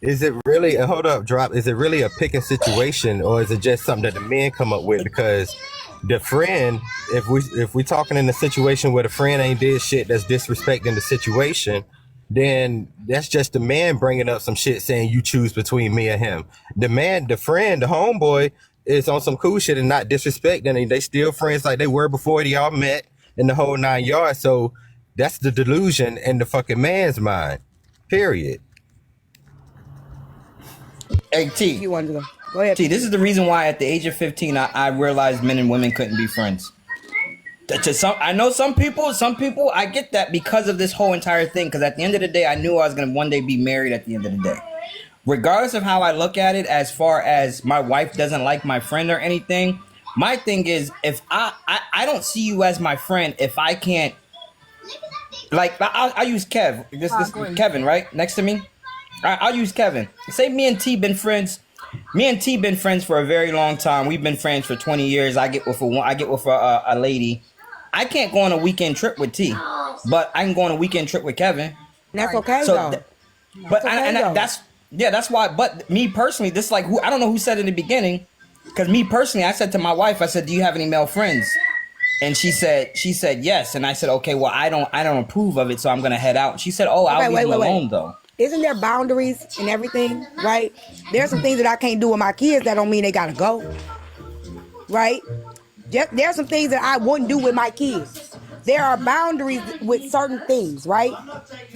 Is it really hold up, drop? Is it really a picking situation, or is it just something that the men come up with? Because the friend, if we talking in a situation where the friend ain't did shit that's disrespecting the situation, then that's just the man bringing up some shit saying you choose between me and him. The man, the friend, the homeboy is on some cool shit and not disrespecting, and they still friends like they were before y'all met in the whole 9 yards. So that's the delusion in the fucking man's mind. Period. Hey T, You wanted to go. Go ahead. T, this is the reason why at the age of 15 I realized men and women couldn't be friends. I know some people I get that because of this whole entire thing, because at the end of the day I knew I was gonna one day be married at the end of the day. Regardless of how I look at it, as far as my wife doesn't like my friend or anything, my thing is if I don't see you as my friend if I can't, like I'll use Kev. This Kevin, right? Next to me. I'll use Kevin. Say me and T been friends. Me and T been friends for a very long time. We've been friends for 20 years. I get with a lady. I can't go on a weekend trip with T, but I can go on a weekend trip with Kevin. That's okay, So, though. but okay, though. that's why. But me personally, this like I don't know who said in the beginning, because me personally, I said to my wife, I said, "Do you have any male friends?" And she said yes, and I said, "Okay, well, I don't approve of it, so I'm gonna head out." She said, "Oh, I'll leave you alone though." Isn't there boundaries and everything, right? There's some things that I can't do with my kids that don't mean they gotta go, right? There's some things that I wouldn't do with my kids. There are boundaries with certain things, right?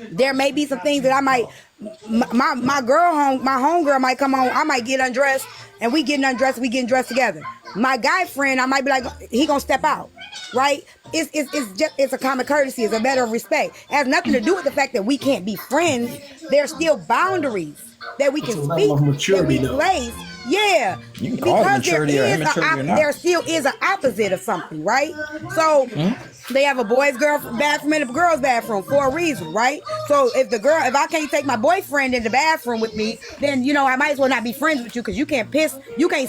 There may be some things that I might, my homegirl might come home, I might get undressed, and we getting dressed together. My guy friend, I might be like, he gonna step out, right? It's a common courtesy. It's a matter of respect. It has nothing to do with the fact that we can't be friends. There's still boundaries that we can speak, that we place. Yeah, you can call it maturity or immaturity or not. There still is an opposite of something, right? So they have a boys' bathroom and a girls' bathroom for a reason, right? So if I can't take my boyfriend in the bathroom with me, then I might as well not be friends with you, because you can't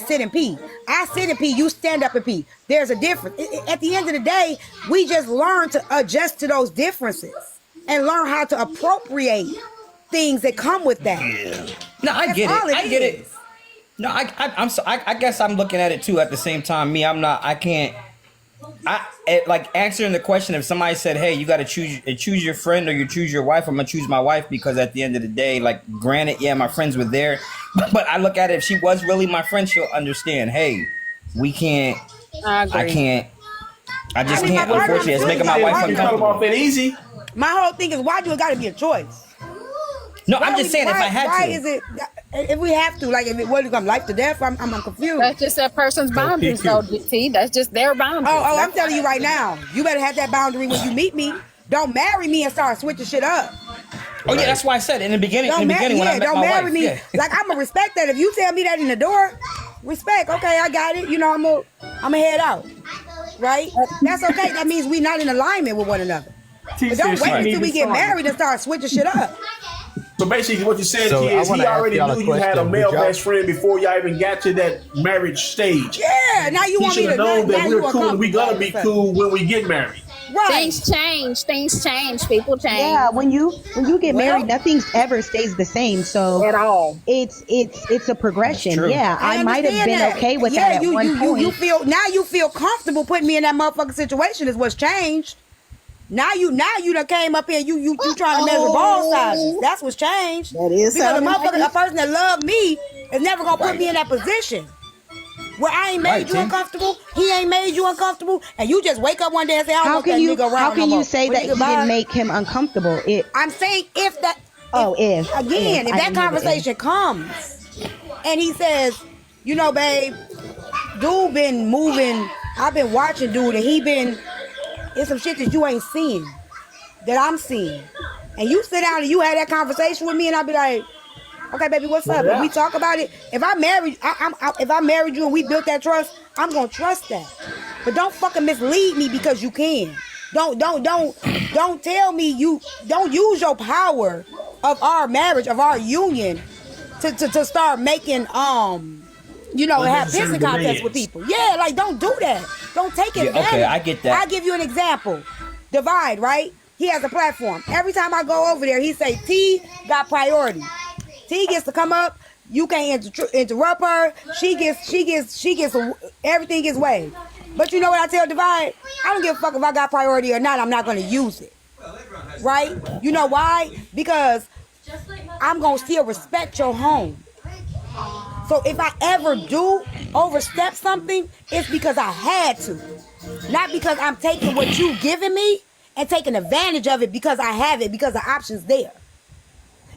sit and pee. I sit and pee, you stand up and pee. There's a difference. At the end of the day, we just learn to adjust to those differences and learn how to appropriate things that come with that. Yeah. No, I get it. No, I guess I'm looking at it too at the same time. Like answering the question, if somebody said, "Hey, you got to choose your friend or you choose your wife," I'm gonna choose my wife, because at the end of the day, like, granted, yeah, my friends were there, but I look at it, if she was really my friend, she'll understand. Hey, we can't. I can't. I just can't. Unfortunately, it's making my wife uncomfortable. Easy. My whole thing is, why do it got to be a choice? No, I'm just saying, if I had to. Why is it? If we have to, like, if it would come life to death, I'm confused. That's just that person's boundaries, though, T. That's just their boundaries. Oh, I'm telling you right now, you better have that boundary when you meet me. Don't marry me and start switching shit up. Oh yeah, that's why I said in the beginning. When I met my wife, don't marry me. Yeah. Like, I'm gonna respect that. If you tell me that in the door, respect. Okay, I got it. I'm gonna head out. Right? That's okay. That means we not in alignment with one another. But don't wait until we get married and start switching shit up. So basically, what you're saying is he already knew you had a male best friend before y'all even got to that marriage stage. Yeah, now you want me to should have known that we're cool and we gonna be cool when we get married. Right. Things change. People change. Yeah, when you get married, nothing ever stays the same. So at all, it's a progression. Yeah, I might have been okay with that at one point. You feel comfortable putting me in that motherfucking situation is what's changed. Now you done came up here. You trying to measure ball sizes. That's what's changed. That is because a person that loved me is never gonna put me in that position where I ain't made you uncomfortable. He ain't made you uncomfortable, and you just wake up one day and say, "I don't want that nigga around." How can you say that he didn't make him uncomfortable? I'm saying if that conversation comes, and he says, "Babe, dude been moving. I've been watching dude, and it's some shit that you ain't seeing, that I'm seeing." And you sit down and you had that conversation with me, and I'll be like, "Okay, baby, what's up?" If we talk about it, if I married you and we built that trust, I'm gonna trust that. But don't fucking mislead me because you can. Don't tell me you don't use your power of our marriage, of our union, to start making have pissing contests with people. Yeah, like, don't do that. Don't take advantage. Okay, I get that. I'll give you an example. Divide, right? He has a platform. Every time I go over there, he say, "T got priority." T gets to come up. You can't interrupt her. She gets everything gets waived. But you know what I tell Divide? I don't give a fuck if I got priority or not. I'm not going to use it. Right? You know why? Because I'm going to still respect your home. So if I ever do overstep something, it's because I had to. Not because I'm taking what you giving me and taking advantage of it because I have it, because the option's there.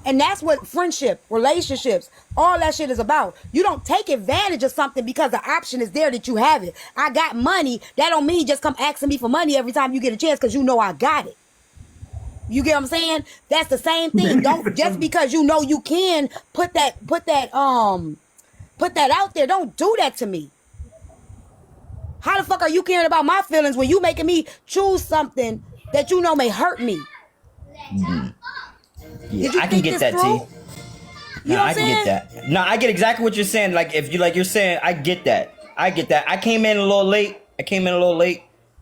And that's what friendship, relationships, all that shit is about. You don't take advantage of something because the option is there that you have it. I got money. That don't mean just come asking me for money every time you get a chance because you know I got it. You get what I'm saying? That's the same thing. Don't just because you know you can put that out there. Don't do that to me. How the fuck are you caring about my feelings when you making me choose something that you know may hurt me? Mm-hmm. Yeah, I can get that, T. No, I can get that. No, I get exactly what you're saying. Like if you're saying, I get that. I came in a little late.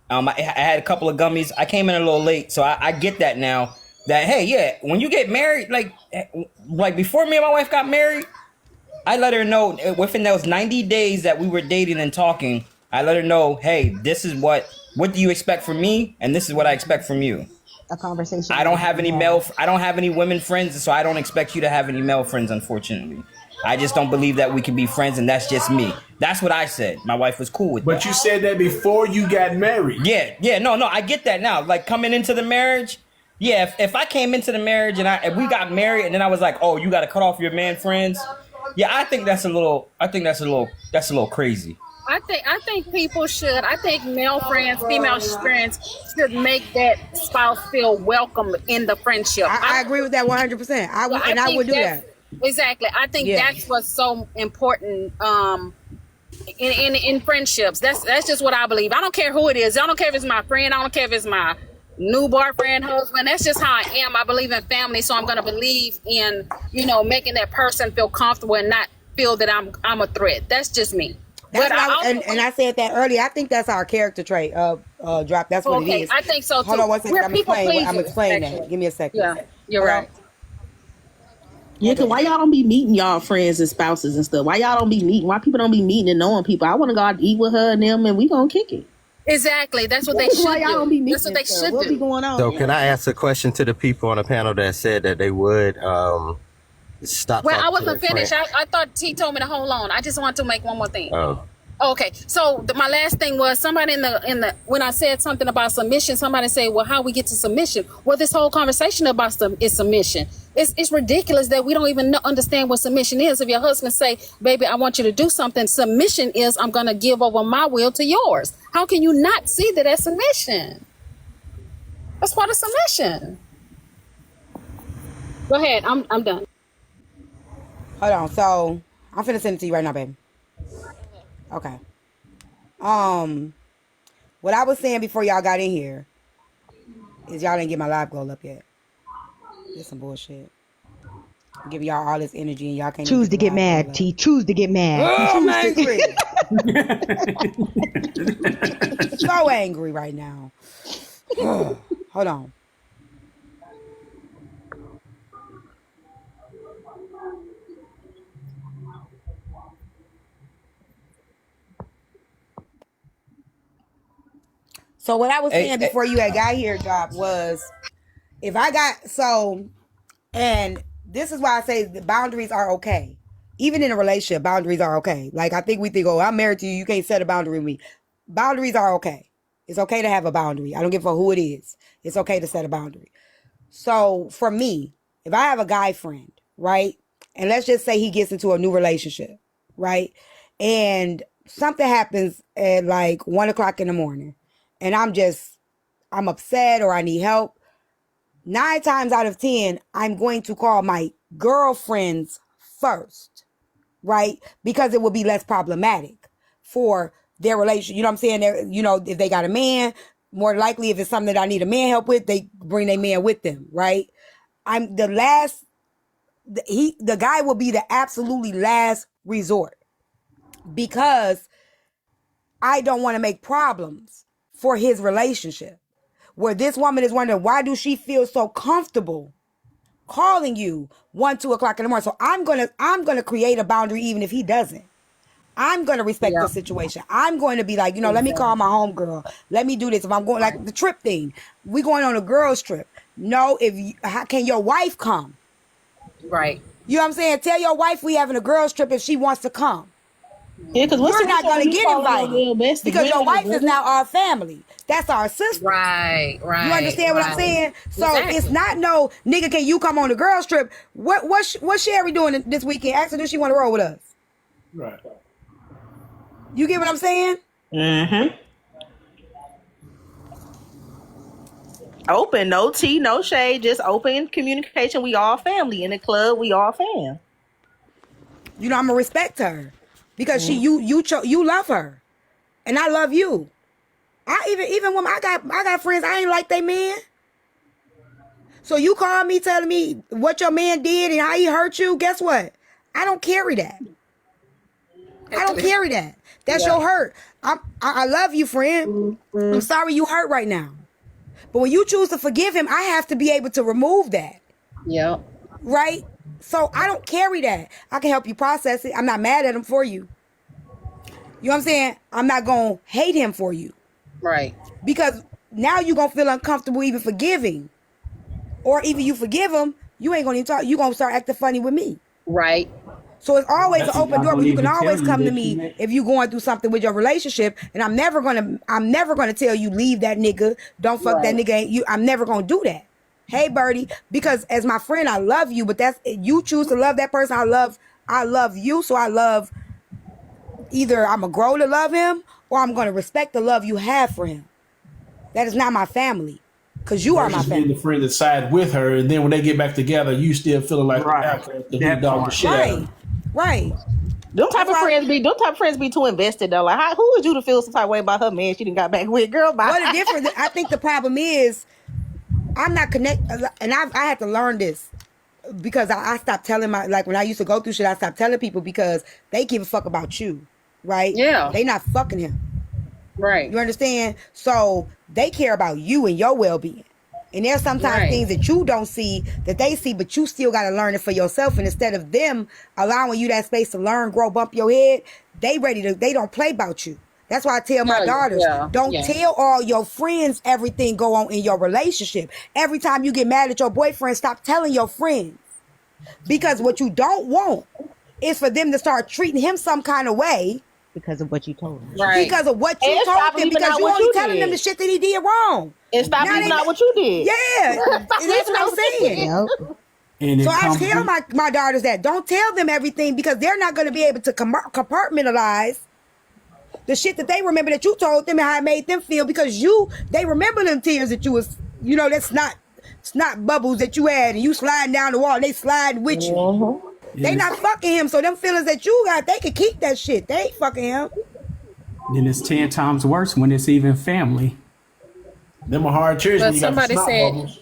I had a couple of gummies. I came in a little late, so I get that now. That hey, yeah, when you get married, like before me and my wife got married, I let her know within those 90 days that we were dating and talking. I let her know, hey, this is what do you expect from me, and this is what I expect from you. A conversation. I don't have any women friends, so I don't expect you to have any male friends, unfortunately. I just don't believe that we can be friends, and that's just me. That's what I said. My wife was cool with that. But you said that before you got married. Yeah, no, I get that now. Like coming into the marriage, yeah, if I came into the marriage and if we got married and then I was like, oh, you got to cut off your man friends. Yeah, I think that's a little crazy. I think people should. I think male friends, female friends should make that spouse feel welcome in the friendship. I agree with that 100%. I would do that. Exactly. I think that's what's so important in friendships. That's just what I believe. I don't care who it is. I don't care if it's my friend. I don't care if it's my new boyfriend, husband. That's just how I am. I believe in family, so I'm going to believe in making that person feel comfortable and not feel that I'm a threat. That's just me. That's and I said that earlier. I think that's our character trait. Drop. That's what it is. I think so too. Hold on one second. I'm explaining that. Give me a second. Yeah, you're right. Yeah, because why y'all don't be meeting y'all friends and spouses and stuff? Why y'all don't be meeting? Why people don't be meeting and knowing people? I want to go out to eat with her and them, and we gonna kick it. Exactly. That's what they should do. That's what they should do. What be going on? So can I ask a question to the people on the panel that said that they would stop? Well, I wasn't finished. I thought T told me to hold on. I just want to make one more thing. Oh. Okay, so my last thing was somebody in the when I said something about submission, somebody said, "Well, how we get to submission?" Well, this whole conversation about is submission. It's ridiculous that we don't even understand what submission is. If your husband say, "Baby, I want you to do something," submission is I'm gonna give over my will to yours. How can you not see that as submission? That's part of submission. Go ahead, I'm done. Hold on, so I'm finna send it to you right now, baby. Okay. What I was saying before y'all got in here is y'all didn't get my live goal up yet. It's some bullshit. I give y'all all this energy and y'all can't choose to get mad, T. Choose to get mad. Oh, I'm angry. So angry right now. Hold on. So what I was saying before you had got here, Job, was if I got and this is why I say the boundaries are okay. Even in a relationship, boundaries are okay. Like I think we think, oh, I'm married to you, you can't set a boundary with me. Boundaries are okay. It's okay to have a boundary. I don't give a fuck who it is. It's okay to set a boundary. So for me, if I have a guy friend, right, and let's just say he gets into a new relationship, right, and something happens at like 1:00 in the morning. And I'm upset or I need help. 9 times out of 10, I'm going to call my girlfriends first, right? Because it will be less problematic for their relationship. You know what I'm saying? If they got a man, more likely if it's something that I need a man help with, they bring their man with them, right? The guy will be the absolutely last resort because I don't want to make problems for his relationship, where this woman is wondering, why do she feel so comfortable calling you 1, 2 o'clock in the morning. So I'm gonna create a boundary even if he doesn't. I'm gonna respect the situation. I'm going to be like, let me call my homegirl. Let me do this. If I'm going like the trip thing, we going on a girls trip. No, how can your wife come? Right. You know what I'm saying? Tell your wife we having a girls trip if she wants to come. Yeah, because you're not gonna get invited because your wife is now our family. That's our sister. Right. You understand what I'm saying? So it's not no nigga. Can you come on the girls trip? What's Sherry doing this weekend? Ask her, does she want to roll with us? Right. You get what I'm saying? Mm-hmm. Open, no tea, no shade, just open communication. We all family in the club. We all fam. I'm gonna respect her because you love her, and I love you. I even when I got friends, I ain't like they man. So you call me telling me what your man did and how he hurt you. Guess what? I don't carry that. I don't carry that. That's your hurt. I love you, friend. I'm sorry you hurt right now. But when you choose to forgive him, I have to be able to remove that. Yep. Right? So I don't carry that. I can help you process it. I'm not mad at him for you. You know what I'm saying? I'm not going to hate him for you. Right. Because now you're going to feel uncomfortable even forgiving. Or even you forgive him, you ain't going to even talk. You're going to start acting funny with me. Right. So it's always an open door, but you can always come to me if you're going through something with your relationship. And I'm never gonna tell you leave that nigga, don't fuck that nigga. I'm never gonna do that. Hey, Birdie, because as my friend, I love you, but that's you choose to love that person. I love you, so I love. Either I'm gonna grow to love him, or I'm gonna respect the love you have for him. That is not my family, because you are my family. Being the friend that side with her, and then when they get back together, you still feeling like the dog shit out of her. Right. Them type of friends be too invested though. Like, who is you to feel some type of way about her man she done got back with? Girl, bye. Well, the difference, I think the problem is I'm not connected, and I had to learn this because I stopped telling when I used to go through shit, I stopped telling people because they give a fuck about you, right? Yeah. They not fucking him. Right. You understand? So they care about you and your well-being. And there's sometimes things that you don't see that they see, but you still got to learn it for yourself. And instead of them allowing you that space to learn, grow, bump your head, they don't play about you. That's why I tell my daughters, don't tell all your friends everything go on in your relationship. Every time you get mad at your boyfriend, stop telling your friends. Because what you don't want is for them to start treating him some kind of way. Because of what you told him. Right. Because of what you told him. Because you only telling them the shit that he did wrong. And stop even out what you did. Yeah. That's what I'm saying. Yep. So I tell my daughters that. Don't tell them everything because they're not going to be able to compartmentalize the shit that they remember that you told them and how it made them feel because they remember them tears that you was, that's not bubbles that you had and you sliding down the wall and they sliding with you. Mm-hmm. They not fucking him, so them feelings that you got, they can keep that shit. They ain't fucking him. Then it's 10 times worse when it's even family. Them are hard tears when you got the snot bubbles.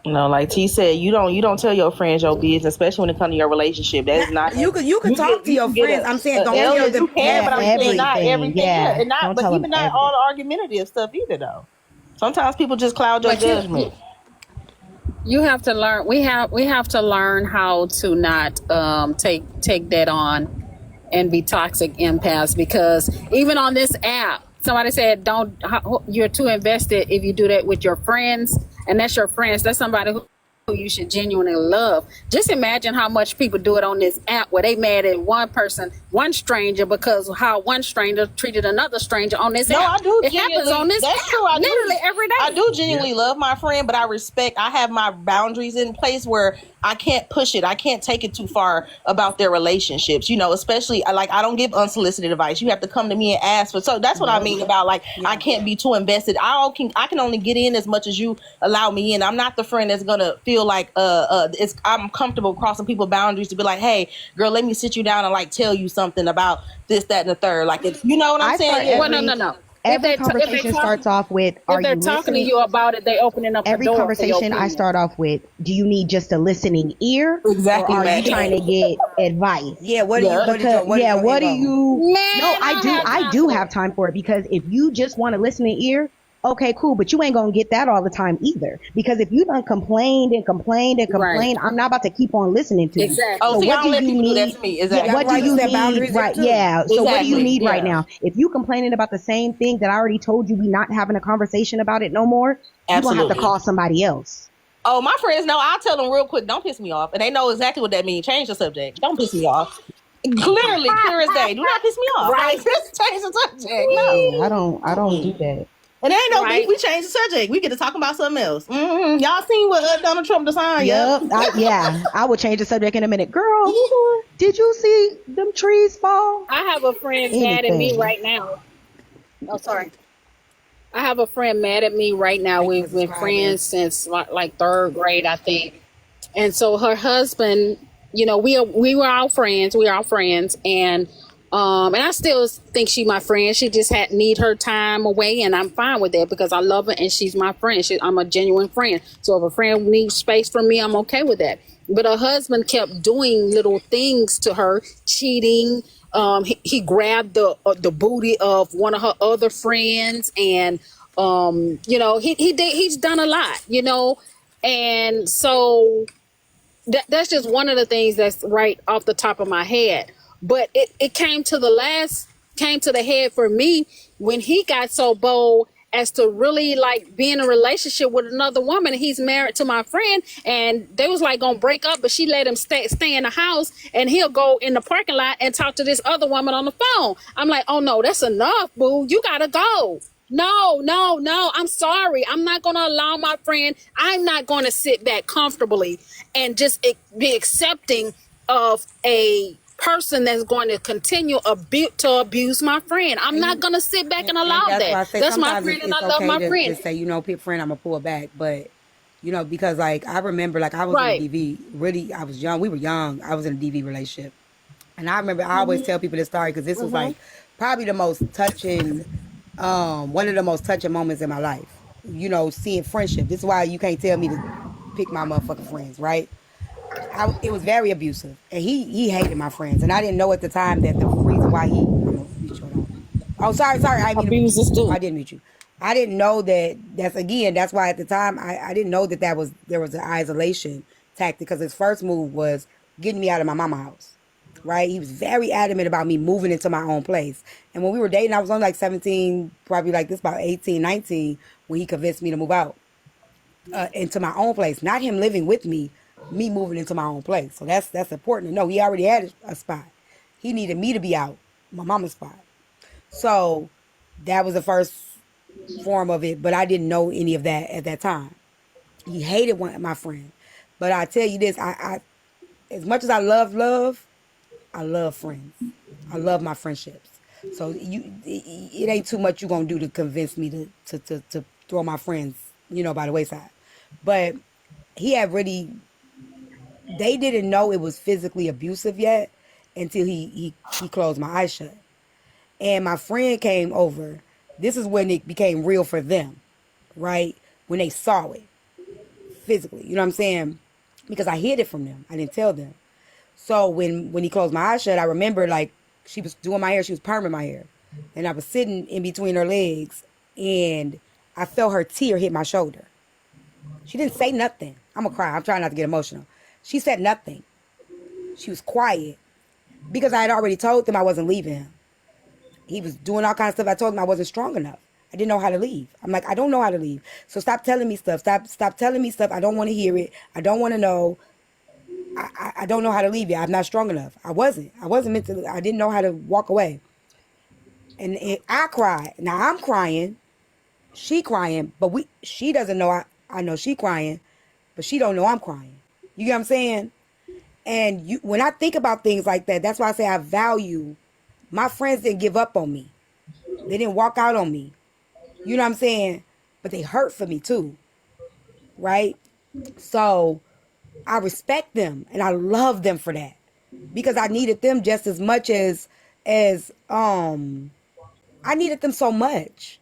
Like T said, you don't tell your friends your business, especially when it comes to your relationship. That is not. You can talk to your friends. I'm saying don't tell them. You can, but I'm saying not everything. Yeah. And not, but even not all the argumentative stuff either, though. Sometimes people just cloud your judgment. You have to learn. We have to learn how to not take that on and be toxic empaths because even on this app, somebody said you're too invested if you do that with your friends, and that's your friends. That's somebody who you should genuinely love. Just imagine how much people do it on this app where they mad at one person, one stranger, because how one stranger treated another stranger on this app. I do. It happens on this app true. literally every day. I do genuinely love my friend, but I have my boundaries in place where I can't push it. I can't take it too far about their relationships, especially I don't give unsolicited advice. You have to come to me and ask for. So that's what I mean about I can't be too invested. I can only get in as much as you allow me in. I'm not the friend that's going to feel like I'm comfortable crossing people's boundaries to be like, hey, girl, let me sit you down and tell you something about this, that, and the third. You know what I'm saying? Well, no. Every conversation starts off with, if they're talking to you about it, they opening up every the door. Conversation I start off with, do you need just a listening ear? Exactly. Or are you trying to get advice? Yeah, what do you I do have time for it because if you just want to listen to ear, okay, cool, but you ain't gonna get that all the time either. Because if you done complained and complained and complained, I'm not about to keep on listening to you. Exactly. Oh, So so what y'all do let you people do that need? to me. Exactly. What do you set need? boundaries Right, too. yeah. So what do you Exactly, need right yeah. now? If you complaining about the same thing that I already told you, we not having a conversation about it no more, you're gonna have to Absolutely. call somebody else. Oh, my friends know. I'll tell them real quick. Don't piss me off, and they know exactly what that means. Change the subject. Don't piss me off. Literally, clear as day. Do not piss me off. Right. Like, just change the subject. No. Yeah, I don't do that. And there ain't no Right. beef. We change the subject. We get to talk about something else. Y'all seen what Donald Trump designed? Yep. I would change the subject in a minute. Girl, did you see them trees fall? I have a friend mad at me right now. Oh, sorry. I have a friend mad at me right now. We've been friends since like third grade, I think. And so her husband, you know, we were all friends. We are all friends, and I still think she my friend. She just need her time away, and I'm fine with that because I love her and she's my friend. I'm a genuine friend. So if a friend needs space from me, I'm okay with that. But her husband kept doing little things to her, cheating. He grabbed the booty of one of her other friends, and you know, he's done a lot, you know, and so that's just one of the things that's right off the top of my head. But it came to the head for me when he got so bold as to really like be in a relationship with another woman. And he's married to my friend, and they was like gonna break up, but she let him stay in the house, and he'll go in the parking lot and talk to this other woman on the phone. I'm like, oh no, that's enough, boo. You gotta go. No. I'm sorry. I'm not going to allow my friend. I'm not going to sit back comfortably and just be accepting of a person that's going to continue to abuse my friend. I'm not going to sit back and allow that. That's my friend, and I love my friend. To say, you know, friend, I'm going to pull back. But, you know, because, like, I remember, like, I was in a DV. Really, I was young. We were young. I was in a DV relationship. And I remember, I always tell people this story because this was, like, probably the most touching... one of the most touching moments in my life, you know, seeing friendship. This is why you can't tell me to pick my motherfucking friends, right? It was very abusive, and he hated my friends, and I didn't know at the time that the reason why he. Oh, sorry, I didn't mute you. I didn't know that's why at the time I didn't know that there was an isolation tactic, because his first move was getting me out of my mama's house. Right? He was very adamant about me moving into my own place. And when we were dating, I was only like 17, probably like this, about 18, 19, when he convinced me to move out into my own place. Not him living with me moving into my own place. So that's important to know. He already had a spot. He needed me to be out, my mama's spot. So that was the first form of it, but I didn't know any of that at that time. He hated my friend. But I tell you this, I as much as I love, I love friends. I love my friendships. So it ain't too much you gonna do to convince me to throw my friends, you know, by the wayside. But he had really, they didn't know it was physically abusive yet until he closed my eyes shut. And my friend came over. This is when it became real for them, right? When they saw it physically, you know what I'm saying? Because I hid it from them. I didn't tell them. So when he closed my eyes shut, I remember like she was doing my hair, she was perming my hair. And I was sitting in between her legs and I felt her tear hit my shoulder. She didn't say nothing. I'm gonna cry. I'm trying not to get emotional. She said nothing. She was quiet because I had already told them I wasn't leaving him. He was doing all kinds of stuff. I told him I wasn't strong enough. I didn't know how to leave. I'm like, I don't know how to leave. So stop telling me stuff. Stop telling me stuff. I don't want to hear it. I don't want to know. I don't know how to leave you. I'm not strong enough. I wasn't meant to. I didn't know how to walk away. And I cried. Now I'm crying. She crying. But she doesn't know I know she crying. But she don't know I'm crying. You get what I'm saying? And when I think about things like that, that's why I say I value. My friends didn't give up on me. They didn't walk out on me. You know what I'm saying? But they hurt for me too. Right? So I respect them and I love them for that. Because I needed them just as much as I needed them so much.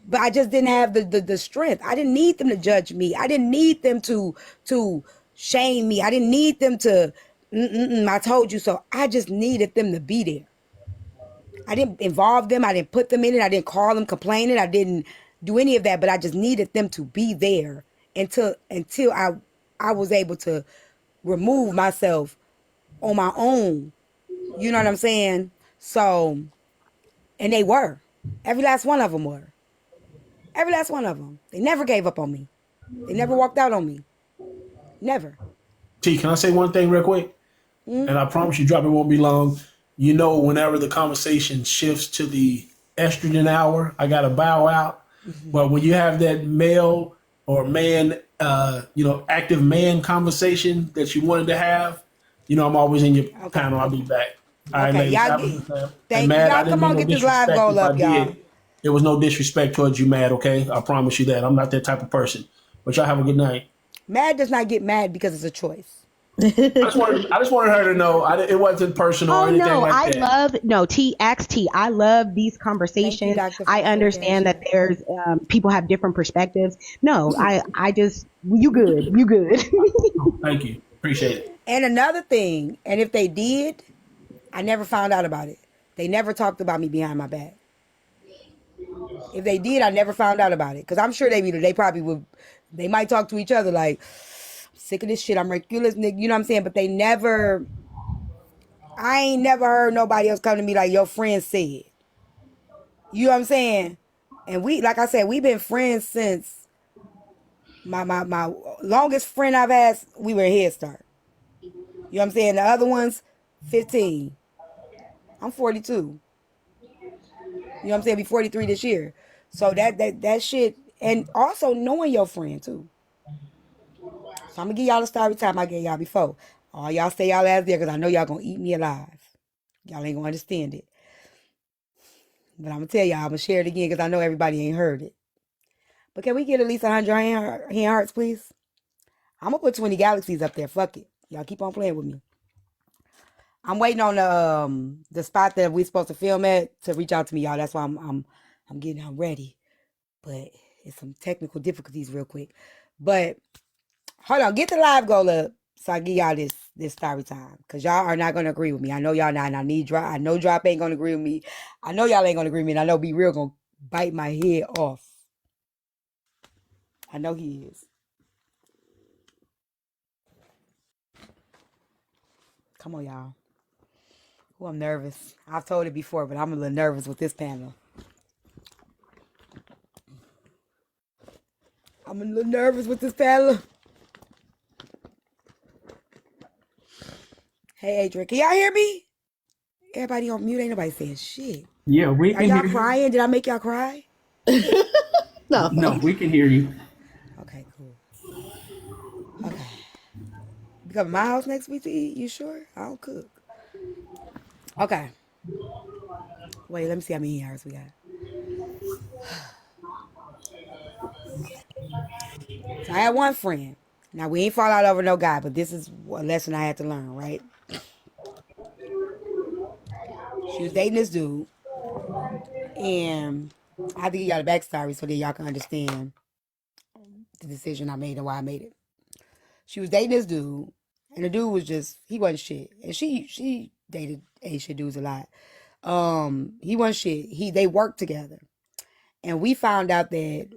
But I just didn't have the strength. I didn't need them to judge me. I didn't need them to shame me. I didn't need them to I told you so. I just needed them to be there. I didn't involve them. I didn't put them in it. I didn't call them complaining. I didn't do any of that, but I just needed them to be there until I was able to remove myself on my own. You know what I'm saying? So, and they were. Every last one of them were. Every last one of them. They never gave up on me. They never walked out on me. Never. T, can I say one thing real quick? And I promise you, drop it won't be long. You know, whenever the conversation shifts to the estrogen hour, I got to bow out. But when you have that male or man, active man conversation that you wanted to have, you know, I'm always in your panel. I'll be back. All right, ladies. Thank you. Y'all come on, get this live goal up, y'all. There was no disrespect towards you, Mad, okay? I promise you that. I'm not that type of person. But y'all have a good night. Mad does not get mad because it's a choice. I just wanted her to know it wasn't personal or anything like that. I love these conversations. I understand that there's people have different perspectives. No, I just, you good. Thank you. Appreciate it. And another thing, and if they did, I never found out about it. They never talked about me behind my back. If they did, I never found out about it. Because I'm sure they probably would, they might talk to each other like, I'm sick of this shit, I'm ridiculous, nigga, you know what I'm saying? But they never, I ain't never heard nobody else come to me like, your friend said. You know what I'm saying? And we, like I said, we've been friends since my longest friend I've had, we were in Head Start. You know what I'm saying? The other ones, 15. I'm 42. You know what I'm saying? Be 43 this year. So that shit, and also knowing your friend too. So I'm gonna give y'all the story time I gave y'all before. All y'all stay y'all ass there because I know y'all gonna eat me alive. Y'all ain't gonna understand it. But I'm gonna tell y'all, I'm gonna share it again because I know everybody ain't heard it. But can we get at least 100 hand hearts, please? I'm gonna put 20 galaxies up there. Fuck it. Y'all keep on playing with me. I'm waiting on the spot that we're supposed to film at to reach out to me, y'all. That's why I'm ready. But it's some technical difficulties real quick. But hold on, get the live goal up so I give y'all this story time. Cause y'all are not gonna agree with me. I know y'all not, and I need Drop. I know Drop ain't gonna agree with me. I know y'all ain't gonna agree with me, and I know Be Real gonna bite my head off. I know he is. Come on, y'all. Oh, I'm nervous. I've told it before, but I'm a little nervous with this panel. I'm a little nervous with this panel. Hey, Adrian, can y'all hear me? Everybody on mute. Ain't nobody saying shit. Yeah, we can hear you. Are y'all crying? Did I make y'all cry? No, we can hear you. Okay, cool. Okay. You come to my house next week to eat? You sure? I don't cook. Okay. Wait, let me see how many hours we got. So I had one friend. Now, we ain't fall out over no guy, but this is a lesson I had to learn, right? She was dating this dude. And I have to give y'all the backstory so that y'all can understand the decision I made and why I made it. She was dating this dude. And the dude was just, he wasn't shit. And she dated Asian dudes a lot. He wasn't shit. They worked together. And we found out that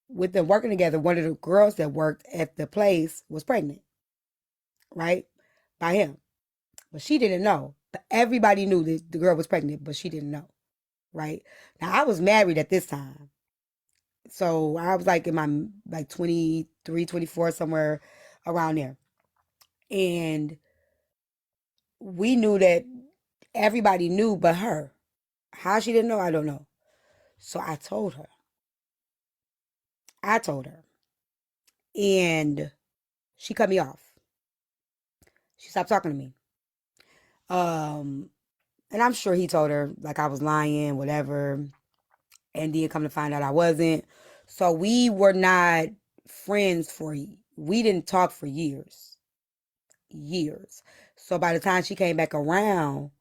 with them working together, one of the girls that worked at the place was pregnant. Right? By him. But she didn't know. But everybody knew that the girl was pregnant, but she didn't know. Right? Now, I was married at this time. So I was like in my 23, 24, somewhere around there. And we knew that everybody knew but her. How she didn't know, I don't know. So I told her. And she cut me off. She stopped talking to me. And I'm sure he told her like I was lying, whatever. And then come to find out I wasn't. So we were not friends we didn't talk for years. So by the time she came back around,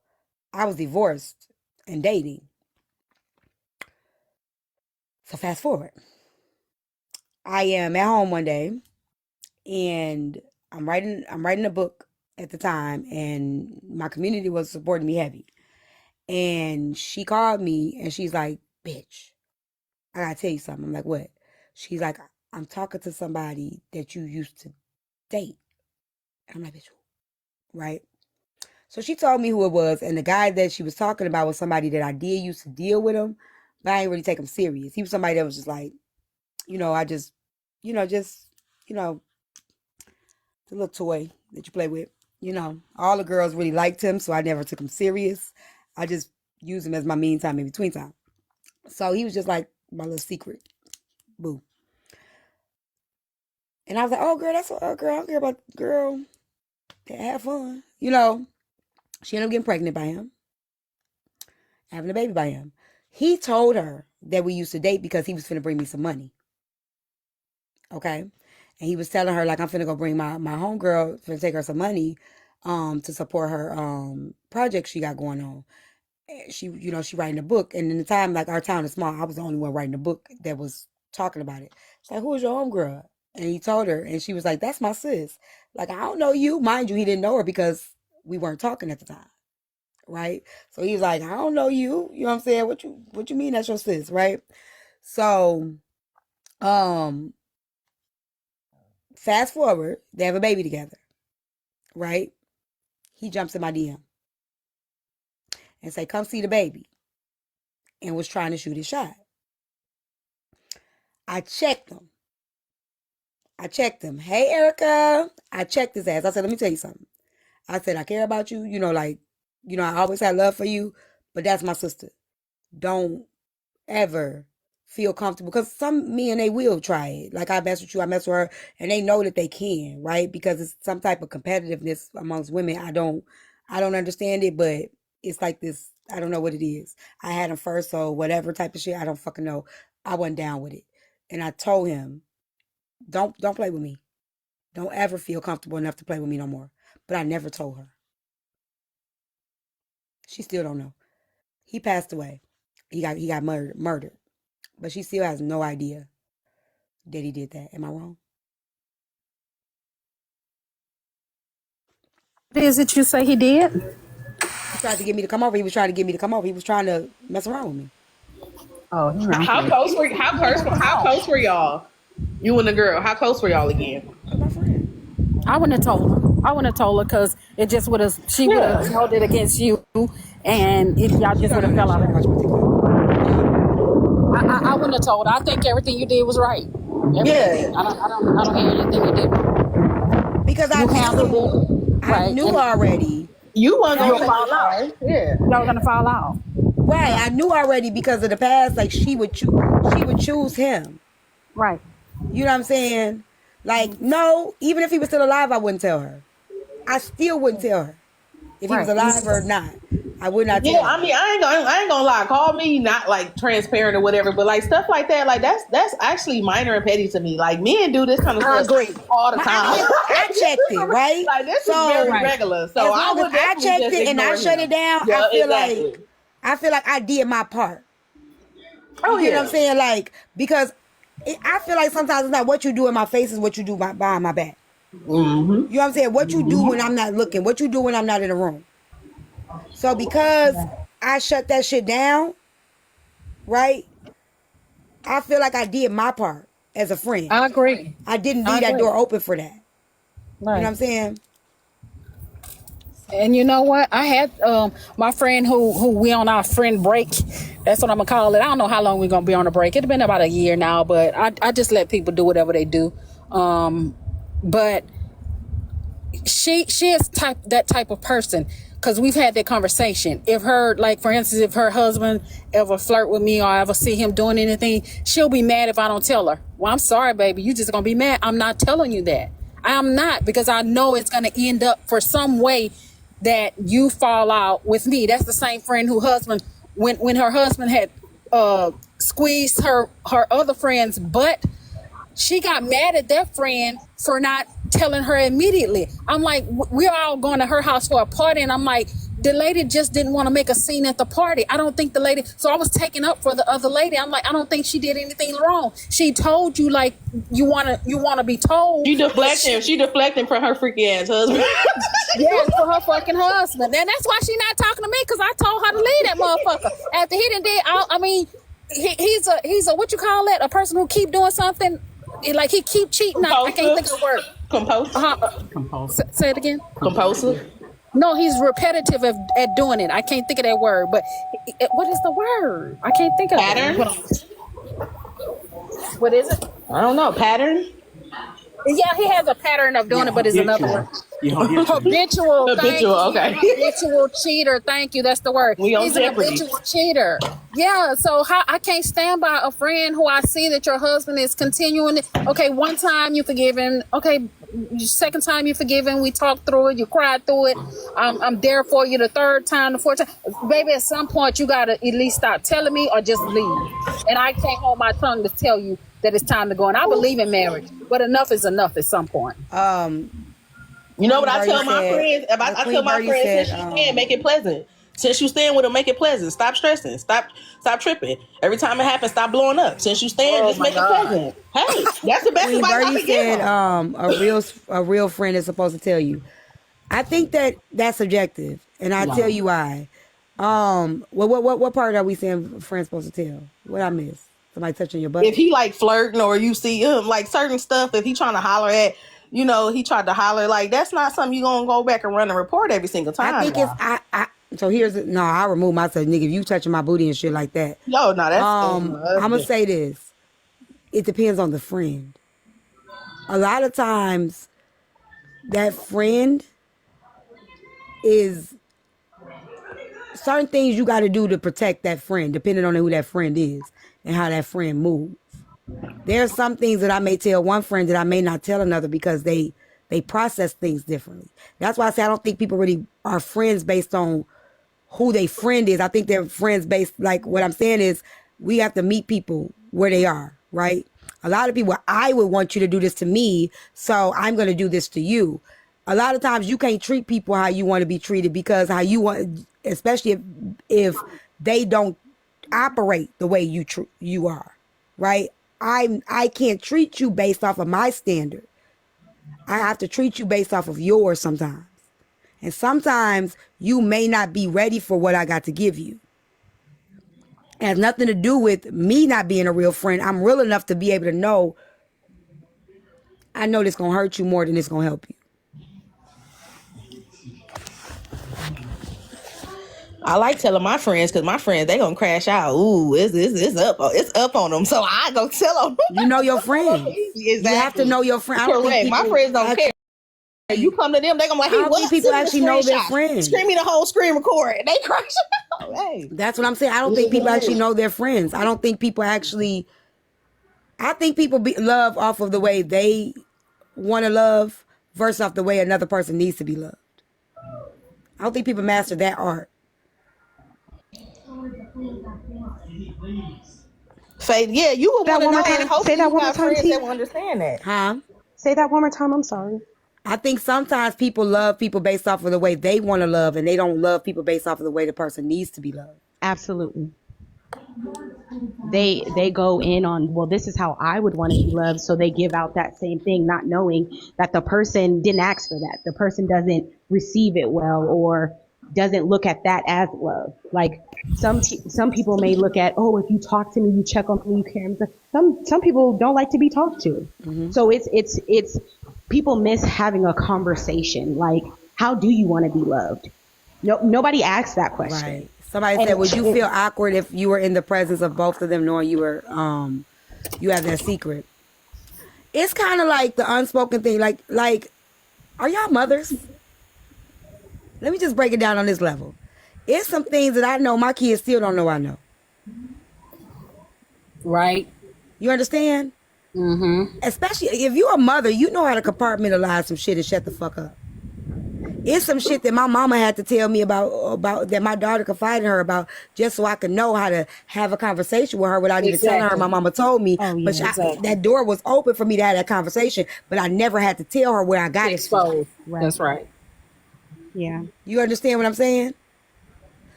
I was divorced and dating. So fast forward. I am at home one day and I'm writing a book at the time, and my community was supporting me heavy. And she called me and she's like, bitch, I gotta tell you something. I'm like, what? She's like, I'm talking to somebody that you used to date. I'm like, bitch, right? So she told me who it was, and the guy that she was talking about was somebody that I did used to deal with him, but I didn't really take him serious. He was somebody that was just like, I just, the little toy that you play with. All the girls really liked him, so I never took him serious. I just used him as my mean time in between time. So he was just like my little secret boo. And I was like, oh, girl, that's a girl. I don't care about girl. Have fun. She ended up getting pregnant by him, having a baby by him. He told her that we used to date because he was finna bring me some money. Okay? And he was telling her, like, I'm finna go bring my homegirl, finna take her some money to support her project she got going on. She writing a book. And in the time, like, our town is small, I was the only one writing a book that was talking about it. She's like, who is your homegirl? And he told her, and she was like, that's my sis. Like, I don't know you. Mind you, he didn't know her because we weren't talking at the time. Right? So he was like, I don't know you. You know what I'm saying? What you mean that's your sis, right? So, fast forward, they have a baby together. Right? He jumps in my DM and say, come see the baby. And was trying to shoot his shot. I checked him. Hey, Erica. I checked his ass. I said, let me tell you something. I said, I care about you. I always had love for you, but that's my sister. Don't ever feel comfortable, because some men, they will try it. Like, I mess with you, I mess with her, and they know that they can, right? Because it's some type of competitiveness amongst women. I don't understand it, but it's like this. I don't know what it is. I had him first, so whatever type of shit, I don't fucking know. I wasn't down with it. And I told him, don't play with me. Don't ever feel comfortable enough to play with me no more. But I never told her. She still don't know. He passed away. He got murdered. But she still has no idea that he did that. Am I wrong? What is it you say he did? He tried to get me to come over. He was trying to get me to come over. He was trying to mess around with me. Oh, How close were y'all? You and the girl. How close were y'all again? My friend. I wouldn't have told her because it just would have. She would have held it against you, and y'all just would have fell out of it. I wouldn't have told her. I think everything you did was right. Everything. I don't hear anything you did wrong. Because I knew already. You weren't gonna fall out. Yeah, y'all were gonna fall out. Right, I knew already because of the past. Like, she would choose him. Right. You know what I'm saying? Like, no, even if he was still alive, I wouldn't tell her. I still wouldn't tell her if he was alive or not. I would not tell her. I mean, I ain't gonna lie. Call me not like transparent or whatever, but like stuff like that, like that's actually minor and petty to me. Like, men do this kind of stuff all the time. I checked it, right? Like, this is very regular. So I checked it and I shut it down. Yeah, I feel like I did my part. Oh, you know what I'm saying? Like, because I feel like sometimes it's not what you do in my face, is what you do behind my back. Mm-hmm. You know what I'm saying? What you do when I'm not looking, what you do when I'm not in the room. So because I shut that shit down, right? I feel like I did my part as a friend. I agree. I didn't leave that door open for that. Right. You know what I'm saying? And you know what? I had my friend who we on our friend break. That's what I'm gonna call it. I don't know how long we're gonna be on a break. It's been about a year now, but I just let people do whatever they do. But she is that type of person, because we've had that conversation. If her, like, for instance, if her husband ever flirt with me or I ever see him doing anything, she'll be mad if I don't tell her. Well, I'm sorry, baby. You just gonna be mad. I'm not telling you that. I'm not, because I know it's gonna end up for some way that you fall out with me. That's the same friend who husband, when her husband had squeezed her other friend's butt, she got mad at that friend for not telling her immediately. I'm like, we're all going to her house for a party, and I'm like, the lady just didn't want to make a scene at the party. I don't think the lady, so I was taking up for the other lady. I'm like, I don't think she did anything wrong. She told you, like, you want to be told. She deflecting from her freaky ass husband. Yeah, for her fucking husband. And that's why she not talking to me, because I told her to leave that motherfucker. After he done did, I mean, he's a what you call it? A person who keep doing something, like he keep cheating. I can't think of the word. Composer. Compulsive. Say it again. Composer. No, he's repetitive at doing it. I can't think of that word, but what is the word? I can't think of Pattern. it. What is it? I don't know. Pattern. Yeah, he has a pattern of doing it, but it's another word. Habitual. Habitual. Okay. Habitual cheater. Thank you. That's the word. We on He's a Jeopardy. habitual cheater. Yeah. So I can't stand by a friend who I see that your husband is continuing. Okay, one time you forgive him. Okay, second time you forgive him. We talked through it. You cried through it. I'm there for you the third time, the fourth time. Baby, at some point you gotta at least stop telling me or just leave. And I can't hold my tongue to tell you that it's time to go. And I believe in marriage, but enough is enough at some point. You know what I tell my friends? I tell my friends, since you stand, make it pleasant. Since you stand with them, make it pleasant. Stop stressing. Stop tripping. Every time it happens, stop blowing up. Since you stand, just make it pleasant. Hey, that's the best Queen advice I Birdie can give said, them. a real friend is supposed to tell you. I think that's subjective, and I'll tell you why. What part are we saying friends supposed to tell? What I miss? Somebody touching your butt? If he like flirting or you see him like certain stuff, if he trying to holler at, he tried to holler, like that's not something you gonna go back and run a report every single time. I think it's so I'll remove myself, nigga. If you touching my booty and shit like that. No, that's I'm gonna say this. It depends on the friend. A lot of times that friend is certain things you got to do to protect that friend, depending on who that friend is and how that friend moves. There are some things that I may tell one friend that I may not tell another because they process things differently. That's why I say I don't think people really are friends based on who their friend is. I think they're friends based, like what I'm saying is we have to meet people where they are, right? A lot of people, I would want you to do this to me, so I'm going to do this to you. A lot of times you can't treat people how you want to be treated because how you want, especially if they don't operate the way you are, right? I can't treat you based off of my standard. I have to treat you based off of yours sometimes. And sometimes you may not be ready for what I got to give you. It has nothing to do with me not being a real friend. I'm real enough to be able to know, I know this going to hurt you more than it's going to help you. I like telling my friends because my friends, they gonna crash out. Ooh, it's up on them. So I go tell them. You know your friends. Exactly. You have to know your friends. Correct. My friends don't care. You come to them, they gonna be like, hey, I don't think people actually know their friends. Scream me the whole screen record. They crash out. Hey. That's what I'm saying. I don't think people actually know their friends. I don't think people actually. I think people love off of the way they want to love versus off the way another person needs to be loved. I don't think people master that art. Faith, yeah, you would want to know, and hopefully Say that you one more got time, friends T. that will understand that. Huh? Say that one more time. I'm sorry. I think sometimes people love people based off of the way they want to love, and they don't love people based off of the way the person needs to be loved. Absolutely. They go in on, well, this is how I would want to be loved, so they give out that same thing, not knowing that the person didn't ask for that. The person doesn't receive it well or doesn't look at that as love. Like some people may look at, oh, if you talk to me, you check on me, you care. Some people don't like to be talked to. Mm-hmm. So it's people miss having a conversation. Like, how do you want to be loved? No, nobody asked that question. Right. Somebody said, would you feel awkward if you were in the presence of both of them knowing you were you have that secret? It's kind of like the unspoken thing. Like, are y'all mothers? Let me just break it down on this level. It's some things that I know my kids still don't know I know. Right. You understand? Mm-hmm. Especially if you're a mother, you know how to compartmentalize some shit and shut the fuck up. It's some shit that my mama had to tell me about that my daughter confided in her about, just so I could know how to have a conversation with her without even telling her. My mama told me, but that door was open for me to have that conversation, but I never had to tell her where I got it from. Right. That's right. Yeah. You understand what I'm saying?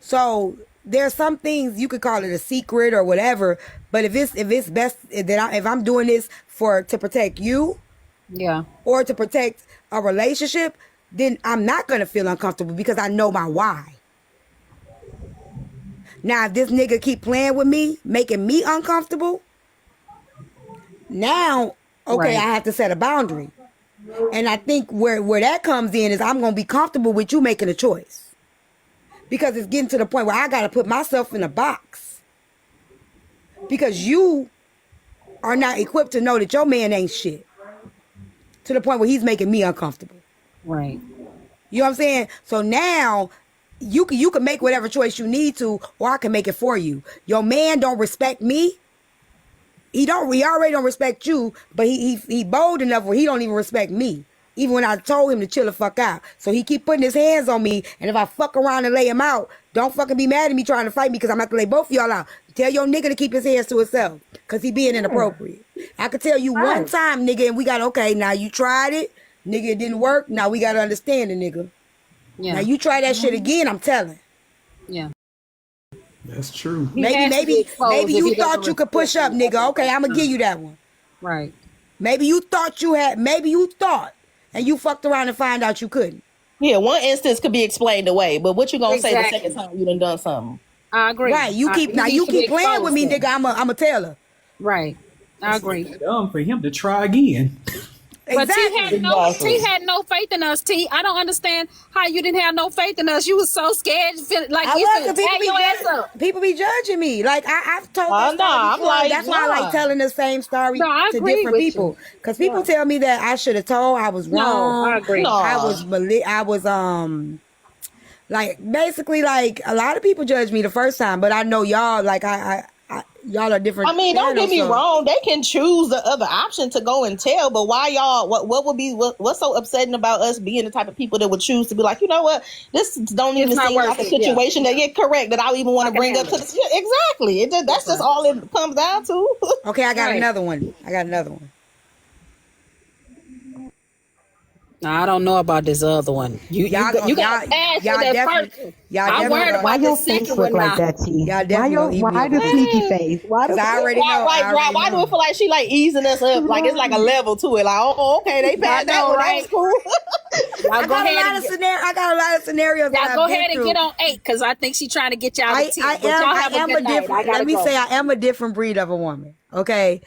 So there's some things you could call it a secret or whatever, but if it's best that if I'm doing this to protect you, yeah, or to protect a relationship, then I'm not gonna feel uncomfortable because I know my why. Now, if this nigga keep playing with me, making me uncomfortable, now, okay, Right. I have to set a boundary. And I think where that comes in is I'm going to be comfortable with you making a choice. Because it's getting to the point where I got to put myself in a box. Because you are not equipped to know that your man ain't shit. To the point where he's making me uncomfortable. Right. You know what I'm saying? So now you can make whatever choice you need to, or I can make it for you. Your man don't respect me. He already don't respect you, but he bold enough where he don't even respect me. Even when I told him to chill the fuck out. So he keep putting his hands on me, and if I fuck around and lay him out, don't fucking be mad at me trying to fight me because I'm going to lay both of y'all out. Tell your nigga to keep his hands to himself because he being inappropriate. I could tell you one time, nigga, and we got, okay, now you tried it. Nigga, it didn't work. Now we got to understand it, nigga. Yeah. Now you try that shit again, I'm telling. Yeah. That's true. He has to be exposed Maybe if you he doesn't thought you could push up, respect nigga. Okay, I'm going to give you that one. Right. Maybe you thought, and you fucked around and find out you couldn't. Yeah, one instance could be explained away, but what you gonna say the Exactly. second time you done something? I agree. Right, you keep playing with me, nigga. I'm a tell her. Right. I agree. Dumb for him to try again. But Exactly. T had no faith in us. T, I don't understand how you didn't have no faith in us. You was so scared, like I you was, said, 'cause tag your ass up. people be judging me. Like I've told that story Nah, I'm before. like, That's why I like nah. telling the same story No, I to agree different with people. Because people tell me that I should have told, I was No, wrong. I agree. No. I was like basically like a lot of people judge me the first time, but I know y'all like I y'all are different. I mean, don't get me channels, so- wrong. They can choose the other option to go and tell, but why y'all? What would be what's so upsetting about us being the type of people that would choose to be like, you know what? This don't even not seem worth like a it, yeah. situation that get correct that I even want to bring up to the exactly. That's just all it comes down to. Okay, I got Right. another one. I don't know about this other one. You Y'all got y'all- ask y'all for that definitely- first. y'all I'm definitely- worried Why about your the face second look one like now. that, T? Y'all definitely gonna eat me Why up the with that. sneaky face? Why the 'Cause I already know. I already Why do know. it feel like she like easing us up? Like it's like a level to it. Like, oh, okay, they passed that know, one. right? That was cool. Y'all I go got a ahead lot and of get, scenarios. I got a lot of scenarios. y'all that go I've been ahead and through. get on 8 because I think she's trying to get y'all to 10. But y'all have I am a good night. I different. gotta Let me go. say, I am a different breed of a woman. Okay,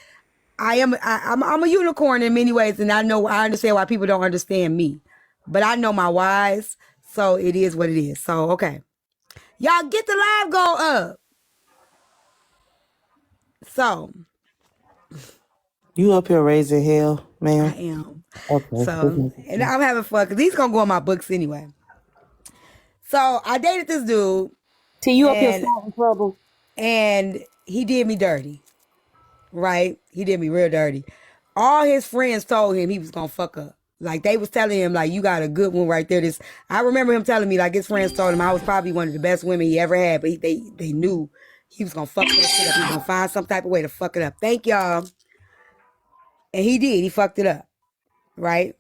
I'm a unicorn in many ways, and I understand why people don't understand me, but I know my whys, so it is what it is. So okay, y'all get the live goal up. So You up here raising hell, I man. am. Okay. So and I'm having fun because these gonna go in my books anyway. So I dated this dude, T, you up here And- starting trouble? and he did me dirty. Right? He did me real dirty. All his friends told him he was gonna fuck up. Like they was telling him, like, you got a good one right there. I remember him telling me, like, his friends told him I was probably one of the best women he ever had, but they knew he was gonna fuck that shit up. He was gonna find some type of way to fuck it up. Thank y'all. And he did. He fucked it up. Right?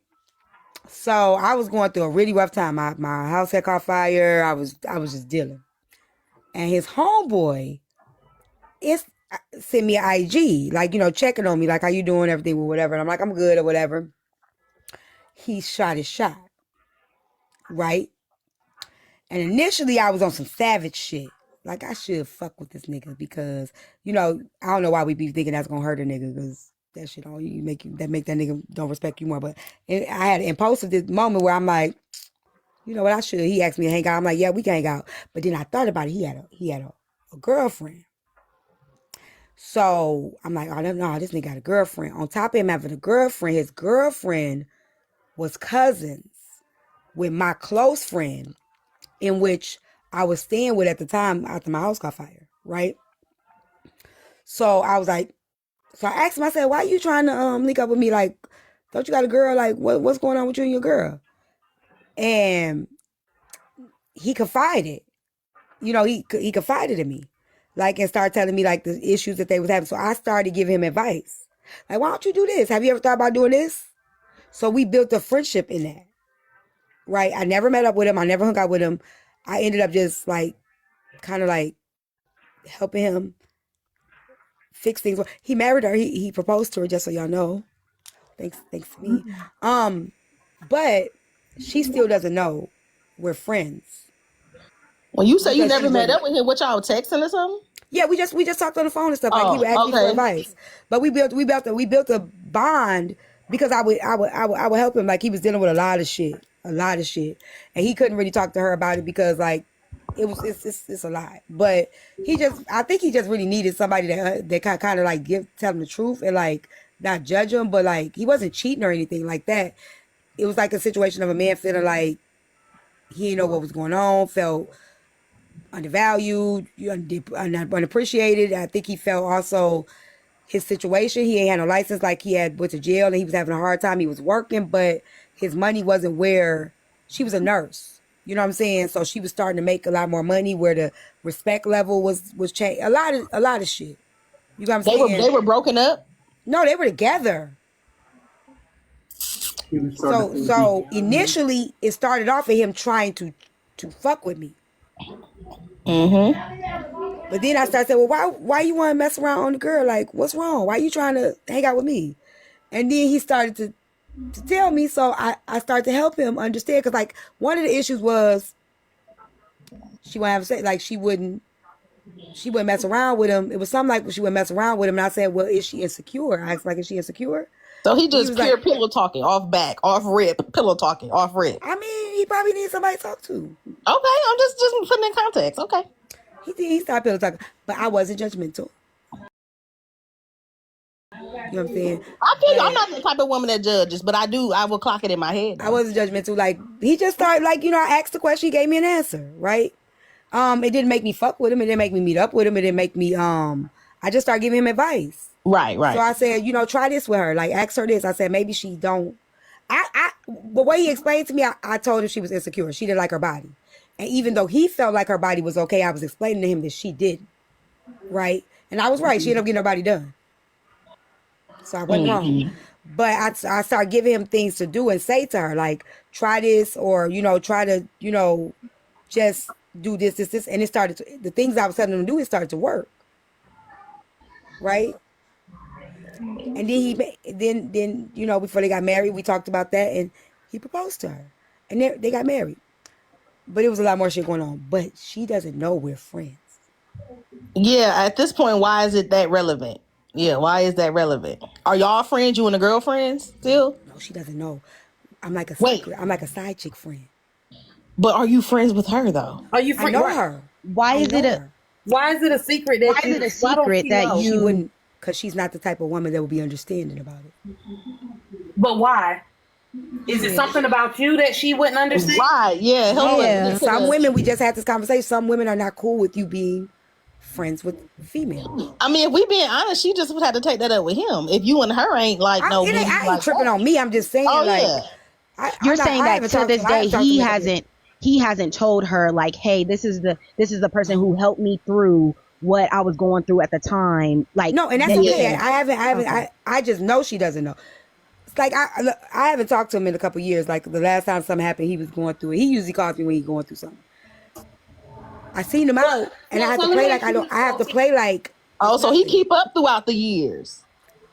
So I was going through a really rough time. My house had caught fire. I was just dealing. And his homeboy sent me an IG, like, checking on me, like, how you doing, everything, or whatever. And I'm like, I'm good, or whatever. He shot his shot, right? And initially, I was on some savage shit. Like, I should fuck with this nigga because, I don't know why we be thinking that's gonna hurt a nigga because that shit on you make that nigga don't respect you more. But I had an impulsive moment where I'm like, you know what, I should. He asked me to hang out. I'm like, yeah, we can hang out. But then I thought about it. He had a girlfriend. So I'm like, oh no, this nigga got a girlfriend. On top of him having a girlfriend, his girlfriend was cousins with my close friend, in which I was staying with at the time after my house caught fire, right? So I was like, so I asked him, I said, why you trying to link up with me? Like, don't you got a girl? Like, what's going on with you and your girl? And he confided, he confided in me. Like, and started telling me, like, the issues that they was having. So I started giving him advice. Like, why don't you do this? Have you ever thought about doing this? So we built a friendship in that, right? I never met up with him. I never hung out with him. I ended up just, like, kind of, like, helping him fix things. He married her. He proposed to her, just so y'all know. Thanks to me. But she still doesn't know we're friends. When you say you Because she never met wouldn't. up with him, what y'all texting or something? Yeah, we just talked on the phone and stuff. Like he Oh, would ask me for okay. advice, but we built a bond because I would help him. Like he was dealing with a lot of shit, and he couldn't really talk to her about it because like it's a lot. But I think he just really needed somebody that kind of like tell him the truth and like not judge him, but like he wasn't cheating or anything like that. It was like a situation of a man feeling like he didn't know what was going on, felt undervalued, unappreciated. I think he felt also his situation. He ain't had no license, like he went to jail and he was having a hard time. He was working, but his money wasn't where she was a nurse. You know what I'm saying? So she was starting to make a lot more money where the respect level was changed. A lot of shit. You know what I'm saying? They were broken up? No, they were together. So initially it started off with him trying to fuck with me. Mm-hmm. But then I started saying, well, why you want to mess around on the girl? Like, what's wrong? Why you trying to hang out with me? And then he started to tell me, so I started to help him understand. Because, like, one of the issues was she wouldn't have sex. Like, she wouldn't mess around with him. It was something like she wouldn't mess around with him. And I said, well, is she insecure? I asked, like, is she insecure? So he just pure like, pillow talking, off back, off rip, pillow talking, off rip. I mean, he probably needs somebody to talk to. Okay, I'm just putting in context. Okay. He started pillow talking, but I wasn't judgmental. You know what I'm saying? I feel you. I'm not the type of woman that judges, but I will clock it in my head. I wasn't judgmental. Like, he just started, like, I asked the question, he gave me an answer, right? It didn't make me fuck with him. It didn't make me meet up with him. It didn't make me, I just started giving him advice. Right. So I said, try this with her. Like, ask her this. I said, maybe she don't. The way he explained to me, I told him she was insecure. She didn't like her body. And even though he felt like her body was okay, I was explaining to him that she didn't. Right? And I was right. She ended up getting her body done. So I wasn't wrong. But I started giving him things to do and say to her, like, try this, or, try to, just do this. And it started the things I was telling him to do, it started to work. Right? And then before they got married, we talked about that, and he proposed to her. And they got married. But it was a lot more shit going on. But she doesn't know we're friends. Yeah, at this point, why is it that relevant? Yeah, why is that relevant? Are y'all friends? You and the girlfriends still? No, she doesn't know. I'm like a secret. I'm like a side chick friend. But are you friends with her though? Are you I know her. Why is it a secret that She wouldn't, because she's not the type of woman that would be understanding about it. But why? Is it something about you that she wouldn't understand? Right, yeah. Some women, we just had this conversation, some women are not cool with you being friends with females. I mean, if we being honest, she just would have to take that up with him. If you and her ain't like I ain't tripping on me. I'm just saying, You're saying that to this day he hasn't told her, like, hey, this is the person who helped me through what I was going through at the time. Like, no, and that's okay. I haven't. I just know she doesn't know. It's like I haven't talked to him in a couple of years. Like the last time something happened, he was going through it. He usually calls me when he's going through something. I seen him out, and I have to play like I don't. I have to play like. Oh, so he keep up throughout the years.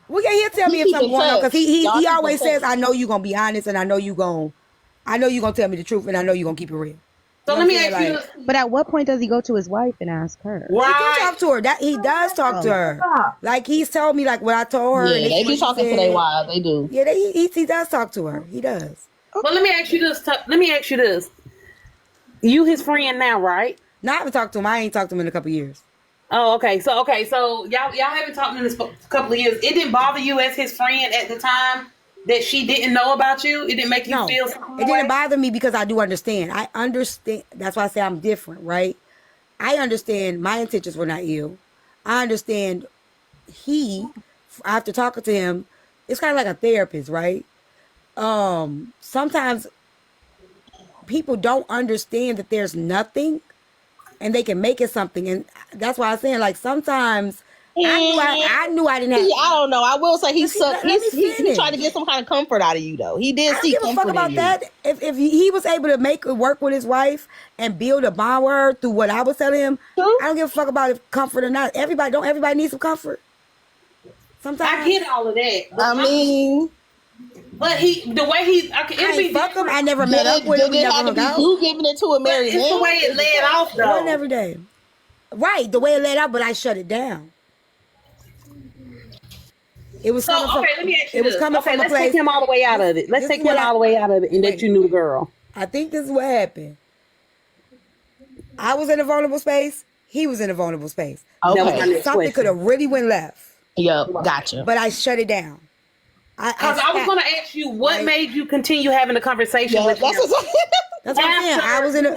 Well, yeah, he'll tell me if something's going on, because he always says, "I know you gonna be honest, and I know you gonna tell me the truth, and I know you gonna keep it real." So let me ask you. But at what point does he go to his wife and ask her? He do talk to her. He does talk to her. Like he's told me, like what I told her. Yeah, they be talking to their wives. They do. Yeah, he does talk to her. He does. Well, let me ask you this. You his friend now, right? No, I haven't talked to him. I ain't talked to him in a couple of years. Oh, okay. So y'all haven't talked in this couple of years. It didn't bother you as his friend at the time that she didn't know about you? It didn't make you feel some way? It didn't bother me because I do understand. I understand. That's why I say I'm different, right? I understand my intentions were not ill. I understand after talking to him, it's kind of like a therapist, right? Sometimes people don't understand that there's nothing and they can make it something. And that's why I'm saying, like, sometimes I knew I didn't have. I don't know. I will say he tried to get some kind of comfort out of you, though. He did see comfort. I don't give a fuck about that. If he was able to make it work with his wife and build a bond with her through what I was telling him, I don't give a fuck about if comfort or not. Everybody needs some comfort. Sometimes I get all of that. I mean, But the way I ain't fuck him. I never met up with him. We never hung out. You giving it to a married man? It's the way it led off, though. Wasn't every day. Right, the way it led out, but I shut it down. It was coming from. Let me ask you It was coming from a Let's place. take him all the way out of it. Let's take him all the way out of it, and that you knew the girl. I think this is what happened. I was in a vulnerable space. He was in a vulnerable space. Okay. Something could have really went left. Yep, gotcha. But I shut it down. Because I was going to ask you, what made you continue having the conversation with him? That's what I'm saying. I was in a.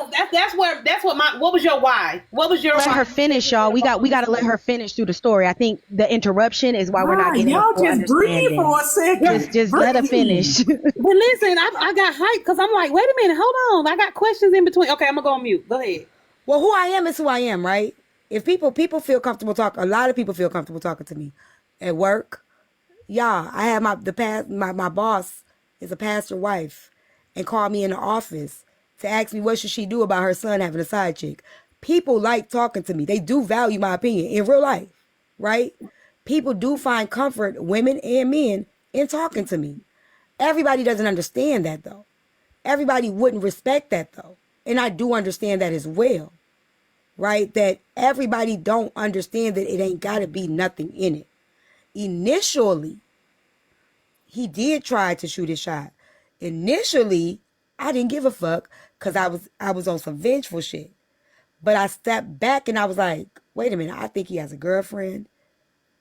What was your why? What was your Let why? her finish, y'all. We got to let her finish through the story. I think the interruption is why we're not getting. Y'all just breathe for a second. Just let her finish. But listen, I got hyped because I'm like, wait a minute, hold on. I got questions in between. Okay, I'm gonna go on mute. Go ahead. Well, who I am is who I am, right? If people feel comfortable talking, a lot of people feel comfortable talking to me at work. Yeah, I have my boss is a pastor wife, and called me in the office to ask me what should she do about her son having a side chick. People like talking to me. They do value my opinion in real life, right? People do find comfort, women and men, in talking to me. Everybody doesn't understand that, though. Everybody wouldn't respect that, though. And I do understand that as well, right? That everybody don't understand that it ain't got to be nothing in it. Initially, he did try to shoot his shot. Initially, I didn't give a fuck because I was on some vengeful shit. But I stepped back and I was like, wait a minute, I think he has a girlfriend.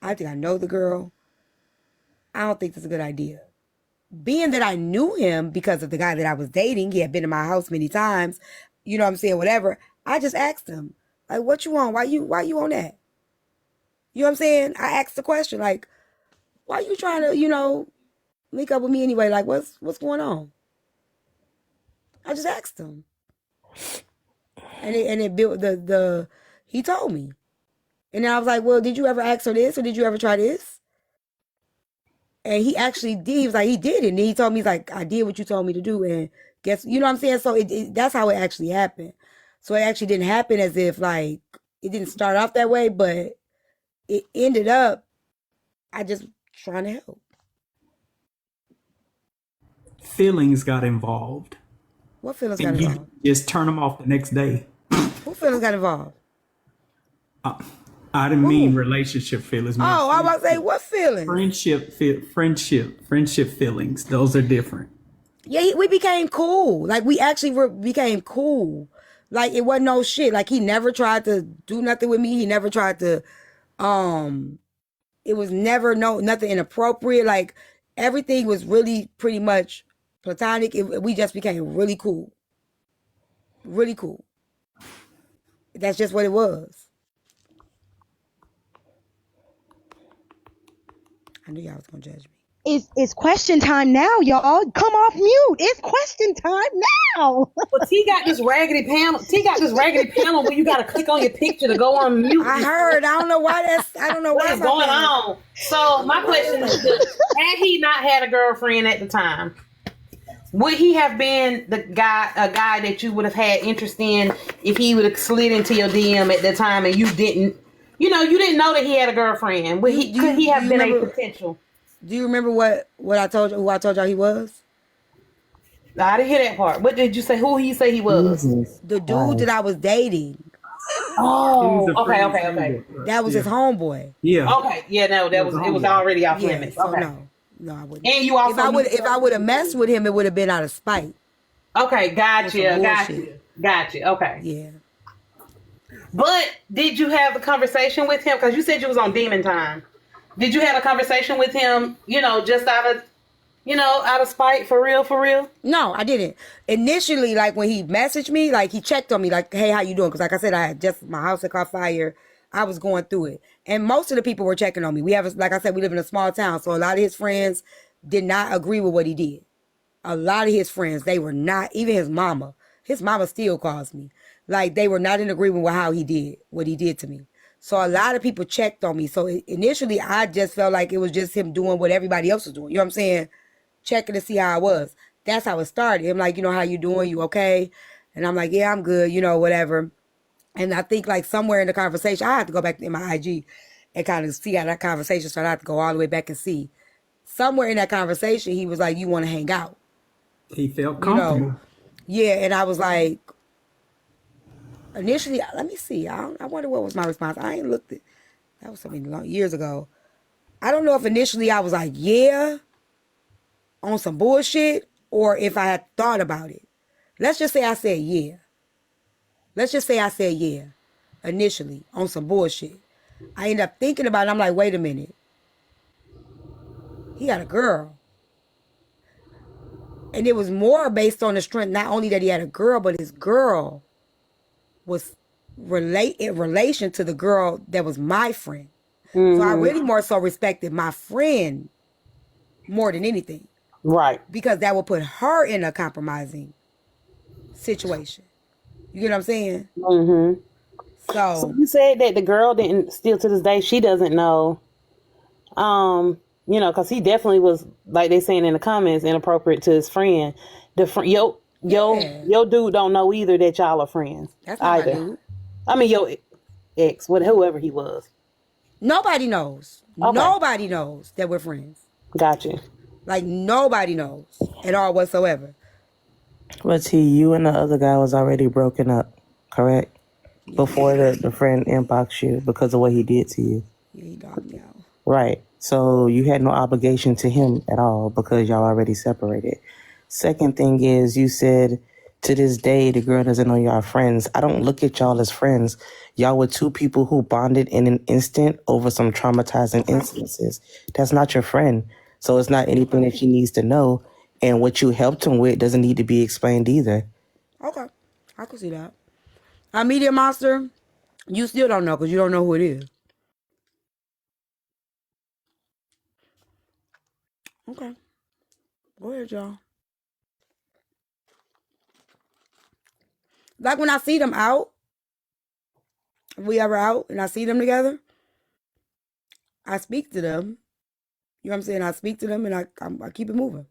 I think I know the girl. I don't think that's a good idea. Being that I knew him because of the guy that I was dating, he had been in my house many times, you know what I'm saying, whatever, I just asked him, like, what you want? Why you on that? You know what I'm saying? I asked the question, like, why you trying to, link up with me anyway? Like, what's going on? I just asked him. And it built he told me. And then I was like, well, did you ever ask her this or did you ever try this? And he actually did. He was like, he did it. And he told me, he's like, I did what you told me to do. And guess, you know what I'm saying? So that's how it actually happened. So it actually didn't happen as if, like, it didn't start off that way, but it ended up, I just trying to help. Feelings got involved. What feelings And got you involved? just turn them off the next day. Who feelings got involved? I didn't mean relationship feelings. Oh, I was about to say, what feelings? Friendship feelings. Those are different. Yeah, we became cool. Like, we actually became cool. Like, it wasn't no shit. Like, he never tried to do nothing with me. He never tried to, it was never nothing inappropriate. Like, everything was really pretty much platonic. We just became really cool. Really cool. That's just what it was. I knew y'all was gonna judge me. It's question time now, y'all. Come off mute. It's question time now. Well, T got this raggedy panel. Where you got to click on your picture to go on mute. I heard. I don't know why What's going on? So my question is this: had he not had a girlfriend at the time, would he have been a guy that you would have had interest in if he would have slid into your DM at that time and you didn't? You didn't know that he had a girlfriend. Could he have been a potential? Do you remember what I told you? Who I told y'all he was? I didn't hear that part. What did you say? Who he say he was? The dude that I was dating. Oh, okay. That was his homeboy. Yeah. Okay. Yeah. No, it was already off limits. So Okay. No, I wouldn't. And you also, if I would have messed with him, it would have been out of spite. Okay, gotcha. Okay. Yeah. But did you have a conversation with him? Because you said you was on demon time. Did you have a conversation with him, just out of spite, for real? No, I didn't. Initially, like, when he messaged me, like, he checked on me, like, hey, how you doing? Because, like I said, my house had caught fire. I was going through it. And most of the people were checking on me. Like I said, we live in a small town. So a lot of his friends did not agree with what he did. A lot of his friends, they were not, even his mama. His mama still calls me. Like, they were not in agreement with what he did to me. So a lot of people checked on me. So initially, I just felt like it was just him doing what everybody else was doing. You know what I'm saying? Checking to see how I was. That's how it started. I'm like, how you doing? You okay? And I'm like, yeah, I'm good, whatever. And I think, like, somewhere in the conversation, I had to go back in my IG and kind of see how that conversation started. I had to go all the way back and see. somewhere in that conversation, he was like, "You want to hang out?" He felt You comfortable. know, yeah. And I was like, initially, let me see. I wonder what was my response. I ain't looked at. That was so many long years ago. I don't know if initially I was like, yeah, on some bullshit, or if I had thought about it. Let's just say I said yeah. Let's just say I said yeah, initially, on some bullshit. I ended up thinking about it. I'm like, wait a minute. He got a girl. And it was more based on the strength, not only that he had a girl, but his girl was in relation to the girl that was my friend. So I really more so respected my friend more than anything. Right. Because that would put her in a compromising situation. You get what I'm saying? Mm-hmm. So So, you said that the girl didn't, still to this day, she doesn't know. You know, because he definitely was, like they saying in the comments, inappropriate to his friend. Yo dude don't know either that y'all are friends. that's not my Either. dude. I mean, your ex, whoever he was. Nobody knows. Okay. Nobody knows that we're friends. Gotcha. Like, nobody knows at all whatsoever. But T, you and the other guy was already broken up, correct? Before the friend inboxed you because of what he did to you. Yeah, he dogged me out. Right. So you had no obligation to him at all because y'all already separated. Second thing is, you said to this day the girl doesn't know y'all friends. I don't look at y'all as friends. Y'all were two people who bonded in an instant over some traumatizing instances. That's not your friend. So it's not anything that she needs to know. And what you helped him with doesn't need to be explained either. Okay. I can see that. A media monster, you still don't know because you don't know who it is. Okay. Go ahead, y'all. Like when I see them out, if we ever out and I see them together, I speak to them. You know what I'm saying? I speak to them and I keep it moving.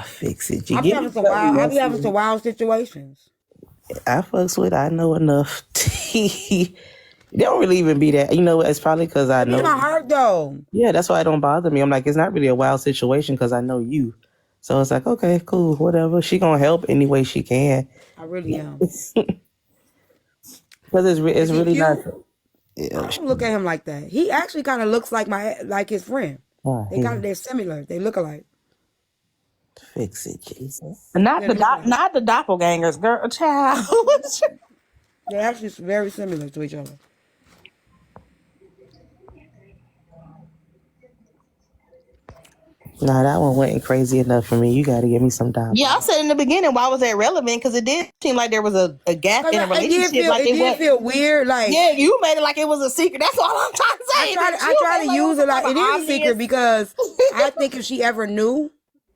Fix it. You I be get having it some wild. I be having some wild situations. I fucks with. I know enough. They don't really even be that. You know, it's probably because I It be my know. heart though. Yeah, that's why it don't bother me. I'm like, it's not really a wild situation because I know you. So it's like, okay, cool, whatever. She gonna help any way she can. I really am. Because it's Is he really not. cute? I don't look at him like that. He actually kind of looks like his friend. They're similar. They look alike. Fix it, Jesus. Not Yeah, the they look alike. not the doppelgangers, girl, child. They're actually very similar to each other. Nah, that one wasn't crazy enough for me. You got to give me some time. Yeah, I said in the beginning, why was that relevant? Because it did seem like there was a gap in a It did relationship. feel, Like it did feel weird. Like, yeah, you made it like it was a secret. That's all I'm trying to say. I try to use it like it is a secret because I think if she ever knew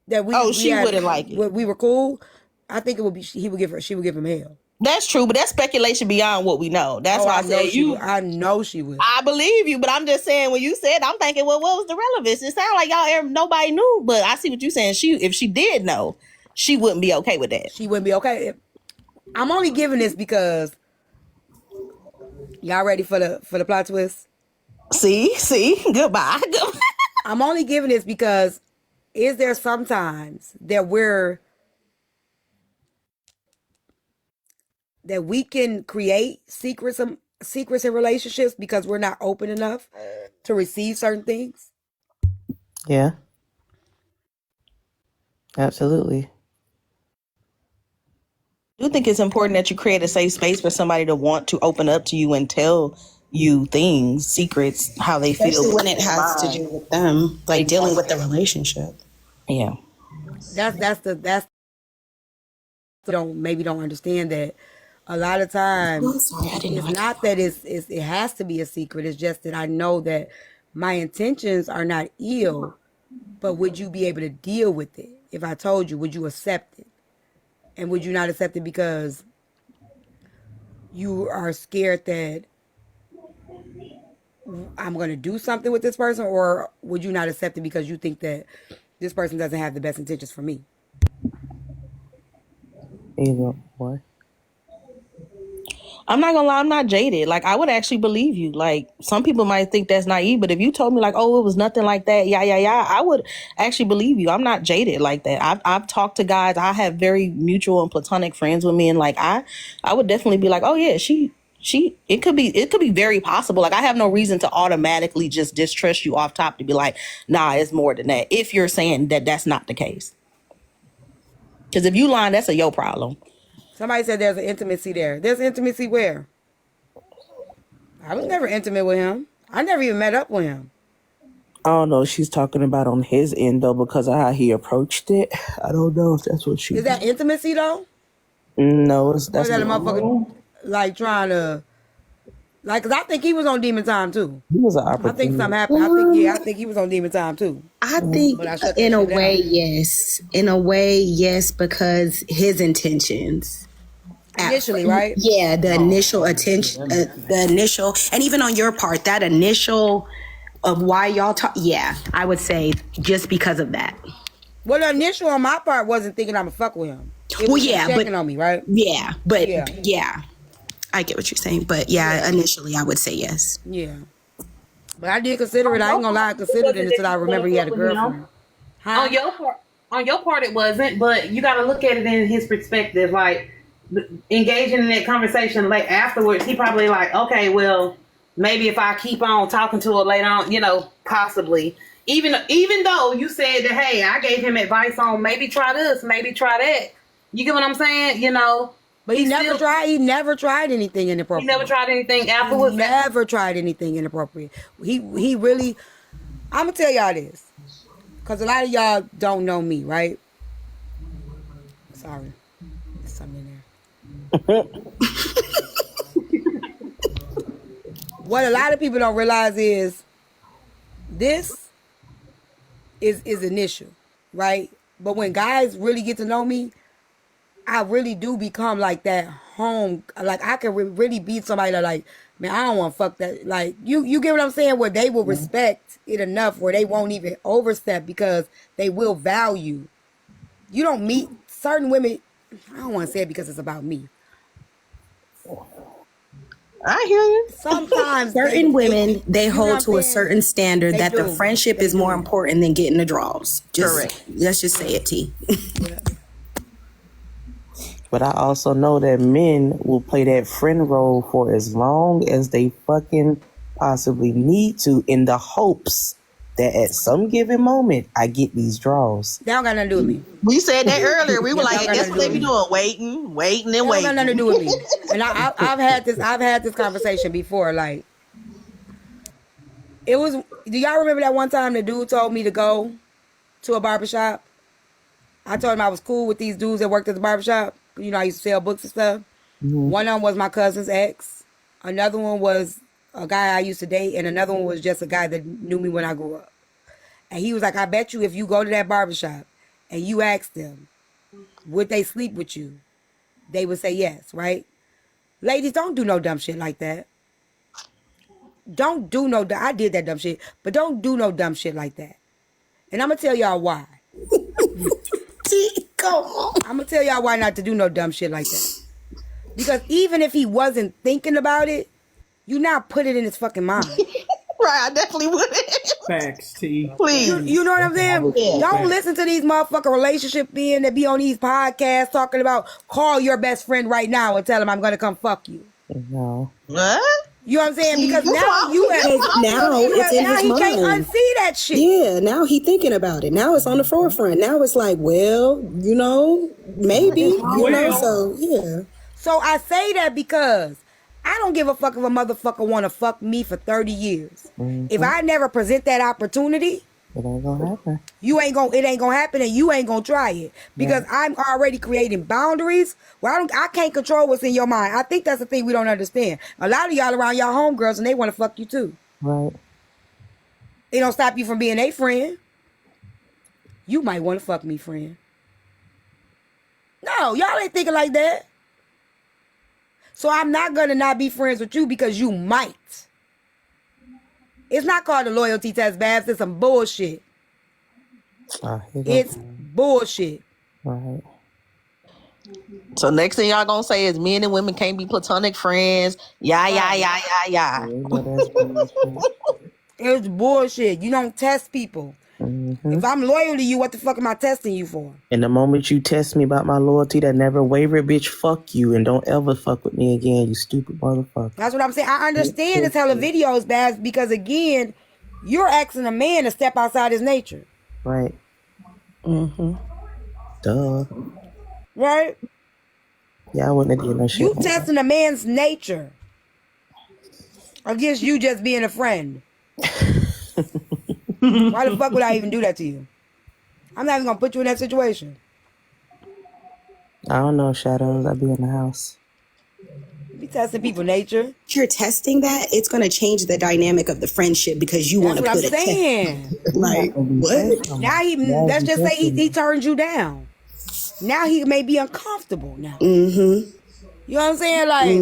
that she wouldn't like it. We were cool, I think it would be she would give him hell. That's true, but that's speculation beyond what we know. That's why I said I know she would. I believe you, but I'm just saying when you said, I'm thinking, well, what was the relevance? It sounded like nobody knew, but I see what you're saying. If she did know, she wouldn't be okay with that. She wouldn't be okay. I'm only giving this because y'all ready for the plot twist? See, goodbye. I'm only giving this because is there sometimes that we can create secrets in relationships because we're not open enough to receive certain things? Yeah. Absolutely. I do think it's important that you create a safe space for somebody to want to open up to you and tell you things, secrets, how they feel. Especially when it has to do with them, like dealing with the relationship. Yeah. That's don't understand that a lot of times it's not that it has to be a secret. It's just that I know that my intentions are not ill, but would you be able to deal with it? If I told you, would you accept it? And would you not accept it because you are scared that I'm going to do something with this person? Or would you not accept it because you think that this person doesn't have the best intentions for me. Either or. I'm not gonna lie, I'm not jaded. Like, I would actually believe you. Like, some people might think that's naive, but if you told me like, oh, it was nothing like that, yeah, I would actually believe you. I'm not jaded like that. I've talked to guys. I have very mutual and platonic friends with me, and like I would definitely be like, oh yeah, it could be very possible. Like, I have no reason to automatically just distrust you off top to be like, nah, it's more than that. If you're saying that that's not the case, because if you lying, that's a yo problem. Somebody said there's an intimacy there. There's intimacy where? I was never intimate with him. I never even met up with him. I don't know. She's talking about on his end though, because of how he approached it. I don't know if that's what she. Is that intimacy though? No, Or that's is that a not. motherfucker like trying to, like? Cause I think he was on demon time too. He was an I think opportunity. something happened. I think he was on demon time too. I think But I shut that in a shit down. way, yes. In a way, yes, because his intentions. Initially, right? Yeah, the initial attention, the initial, and even on your part, that initial of why y'all talk. Yeah, I would say just because of that. Well, the initial on my part wasn't thinking I'ma fuck with him. It Well, was yeah, checking but on me, right? yeah, but Yeah. yeah, I get what you're saying. But yeah, initially, I would say yes. Yeah. But I did consider it. I ain't gonna lie, I considered it until I remember he had a girlfriend. Huh? On your part, it wasn't, but you got to look at it in his perspective. Like, engaging in that conversation like afterwards, he probably like, okay, well, maybe if I keep on talking to her later on, possibly. Even though you said that, hey, I gave him advice on maybe try this, maybe try that. You get what I'm saying? But he never tried anything inappropriate. He never tried anything afterwards. He never tried anything inappropriate. He really, I'm gonna tell y'all this, because a lot of y'all don't know me, right? Sorry, there's something in there. What a lot of people don't realize is this is initial, right? But when guys really get to know me, I really do become like that home. Like, I can really be somebody that like, man, I don't want to fuck that. Like, you get what I'm saying? Where they will respect it enough where they won't even overstep because they will value. You don't meet certain women. I don't want to say it because it's about me. I hear you. Sometimes Certain women, they you know hold what to I'm a saying? certain standard They that the do. friendship They is more do. important than getting the draws. Correct. Let's just say it, T. But I also know that men will play that friend role for as long as they fucking possibly need to, in the hopes that at some given moment I get these draws. That don't got nothing to do with me. We said that earlier. We were Yeah, like, y'all got that's nothing what they to be do doing, waiting and That don't waiting. got nothing to do with me. And I've had this conversation before. Like, it was. Do y'all remember that one time the dude told me to go to a barbershop? I told him I was cool with these dudes that worked at the barbershop. I used to sell books and stuff. One of them was my cousin's ex. Another one was a guy I used to date, and another one was just a guy that knew me when I grew up. And he was like, I bet you if you go to that barbershop and you ask them, would they sleep with you? They would say yes, right? Ladies, don't do no dumb shit like that. Don't do no, I did that dumb shit, but don't do no dumb shit like that. And I'm going to tell y'all why. Come on. I'm going to tell y'all why not to do no dumb shit like that. Because even if he wasn't thinking about it, you not put it in his fucking mind. Right, I definitely would. Facts, T. Please. You know what I'm saying? Yeah. Don't listen to these motherfucking relationship being that be on these podcasts talking about call your best friend right now and tell him I'm gonna come fuck you. No. What? You know what I'm saying? Because That's now why- you have Now it's in now his he can't mind. unsee that shit. Yeah, now he thinking about it. Now it's on the forefront. Now it's like, well, maybe, so yeah. So I say that because I don't give a fuck if a motherfucker want to fuck me for 30 years. If I never present that opportunity, It ain't gonna happen. it ain't gonna happen, and you ain't gonna try it because I'm already creating boundaries where I can't control what's in your mind. I think that's the thing we don't understand. A lot of y'all around y'all homegirls and they want to fuck you too. Right. It don't stop you from being a friend. You might want to fuck me, friend. No, y'all ain't thinking like that. So I'm not gonna not be friends with you because you might. It's not called a loyalty test, Babs. It's some bullshit. Here go. It's bullshit. Right. So next thing y'all gonna say is men and women can't be platonic friends. Yeah. It's bullshit. You don't test people. If I'm loyal to you, what the fuck am I testing you for? And the moment you test me about my loyalty that never wavered, bitch, fuck you and don't ever fuck with me again, you stupid motherfucker. That's what I'm saying. I understand it's hella videos, Baz, because again, you're asking a man to step outside his nature. Right. Duh. Right? Yeah, I wouldn't have did no shit. You testing a man's nature against you just being a friend. Why the fuck would I even do that to you? I'm not even gonna put you in that situation. I don't know, Shadows. I be in the house. Be testing people's nature. If you're testing that, it's going to change the dynamic of the friendship because you want to put That's what I'm saying. Like, what? Now let's just say he turned you down. Now he may be uncomfortable now. Mm-hmm. You know what I'm saying? Like,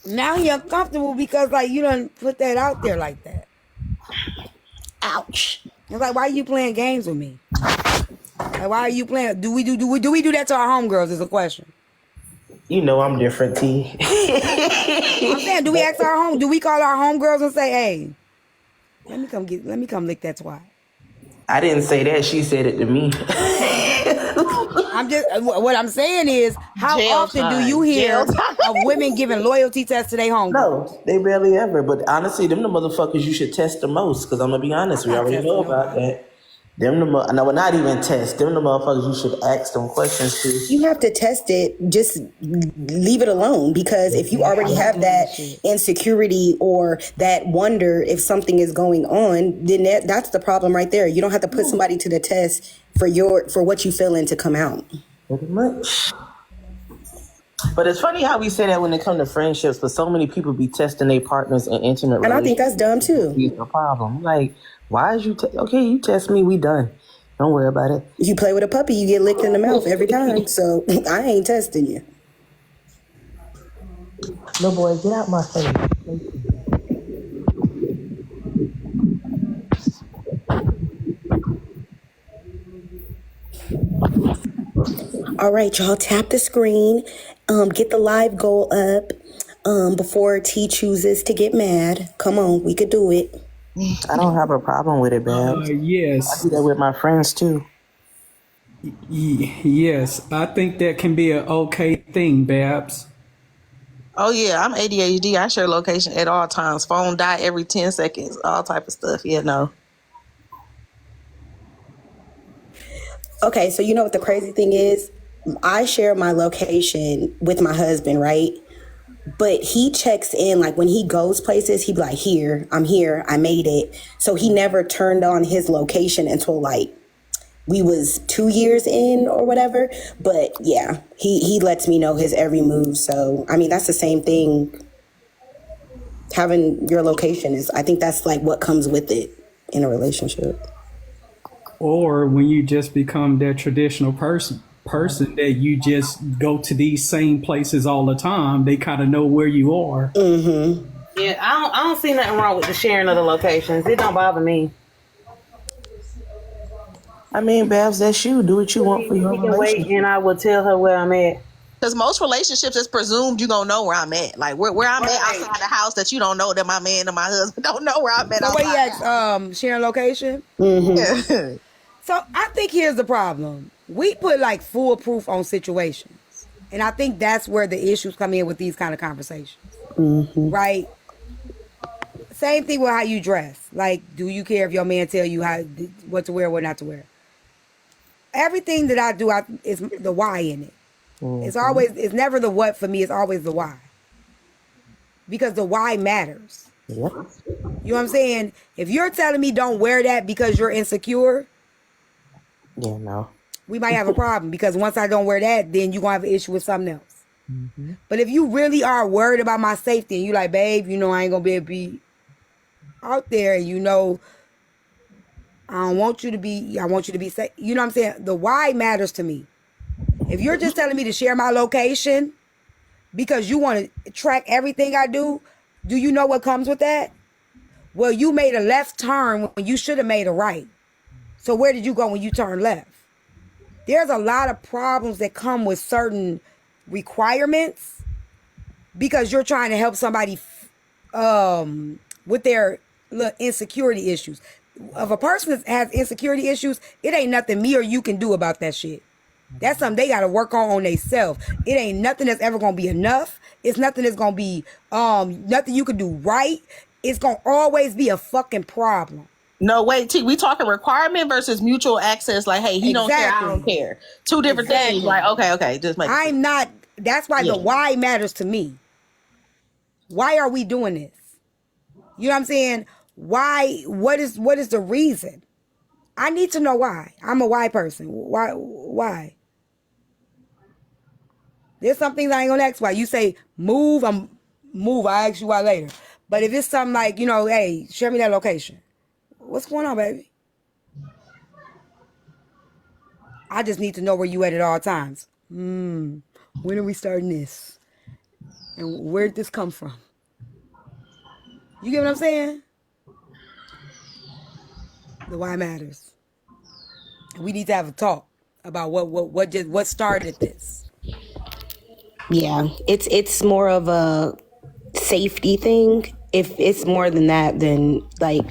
now he uncomfortable because, like, you done put that out there like that. Ouch. It's like, why are you playing games with me? Like, why are you playing? Do we do that to our homegirls is a question. You know I'm different, T. I'm saying, do we call our homegirls and say, hey, let me come lick that twat? I didn't say that. She said it to me. What I'm saying is, how Jail often time. do you hear Jail time. of women giving loyalty tests to their homegirls? No, they barely ever. But honestly, them the motherfuckers you should test the most. Because I'm going to be honest, we already know about that. Them no, not even test. Them the motherfuckers you should ask them questions to. You have to test it. Just leave it alone because if you already have that insecurity or that wonder if something is going on, then that's the problem right there. You don't have to put somebody to the test for what you feeling to come out. Pretty much. But it's funny how we say that when it comes to friendships, but so many people be testing their partners in intimate relationships. And I think that's dumb too. It's a problem. Like, why is you okay? You test me, we done. Don't worry about it. You play with a puppy, you get licked in the mouth every time. So I ain't testing you. No, boy, get out my face. All right, y'all, tap the screen. Get the live goal up before T chooses to get mad. Come on, we could do it. I don't have a problem with it, Babs. Yes. I do that with my friends too. Yes, I think that can be an okay thing, Babs. Oh yeah, I'm ADHD. I share location at all times. Phone die every 10 seconds. All type of stuff. Yeah, no. Okay, so you know what the crazy thing is? I share my location with my husband, right? But he checks in, like when he goes places, he be like, here, I made it. So he never turned on his location until like we was 2 years in or whatever. But yeah, he lets me know his every move. So, I mean, that's the same thing. Having your location I think that's like what comes with it in a relationship. Or when you just become that traditional person that you just go to these same places all the time, they kind of know where you are. Mm-hmm. Yeah, I don't see nothing wrong with the sharing of the locations. It don't bother me. I mean, Babs, that's you. Do what you want for your relationship. And I will tell her where I'm at. Because most relationships, it's presumed you gonna know where I'm at. Like where I'm at outside the house, that you don't know that my man and my husband don't know where I'm at. So what you ask, sharing location? Mm-hmm. So I think here's the problem. We put like foolproof on situations. And I think that's where the issues come in with these kind of conversations. Mm-hmm. Right? Same thing with how you dress. Like, do you care if your man tell you what to wear, what not to wear? Everything that I do is the why in it. Mm-hmm. It's never the what for me, it's always the why. Because the why matters. Yep. You know what I'm saying? If you're telling me don't wear that because you're insecure, yeah, no. we might have a problem, because once I don't wear that, then you're going to have an issue with something else. Mm-hmm. But if you really are worried about my safety and you like, babe, you know I ain't going to be able to be out there, and you know I want you to be safe. You know what I'm saying? The why matters to me. If you're just telling me to share my location because you want to track everything I do you know what comes with that? Well, you made a left turn when you should have made a right. So where did you go when you turned left? There's a lot of problems that come with certain requirements because you're trying to help somebody with their insecurity issues. If a person that has insecurity issues, it ain't nothing me or you can do about that shit. That's something they got to work on themselves. It ain't nothing that's ever going to be enough. It's nothing that's going to be nothing you can do right. It's going to always be a fucking problem. No, wait, T, we talking requirement versus mutual access. Like, hey, he don't care, I don't care. Two different things. Like, okay, just make. I'm not. That's why the why matters to me. Why are we doing this? You know what I'm saying? Why? What is the reason? I need to know why. I'm a why person. Why? There's some things I ain't gonna ask why. You say move, I'm move. I ask you why later. But if it's something like, hey, share me that location. What's going on, baby? I just need to know where you at all times. When are we starting this? And where did this come from? You get what I'm saying? The why matters. We need to have a talk about what started this. Yeah, it's more of a safety thing. If it's more than that, then like,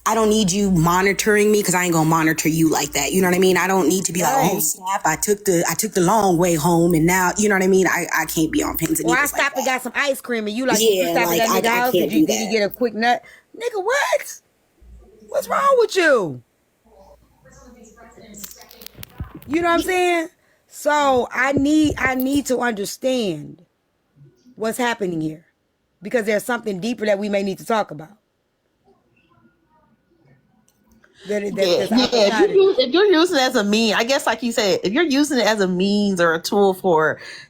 I don't need you monitoring me because I ain't gonna monitor you like that. You know what I mean? I don't need to be like, oh snap, I took the long way home and now, you know what I mean? I can't be on pins and needles. Or I like stopped and got some ice cream and you like, yeah, you stopped like, at the house. Did you get a quick nut? Nigga, what? What's wrong with you? You know what I'm saying? So I need to understand what's happening here because there's something deeper that we may need to talk about. If you're using it as a mean, I guess like you said, if you're using it as a means or a tool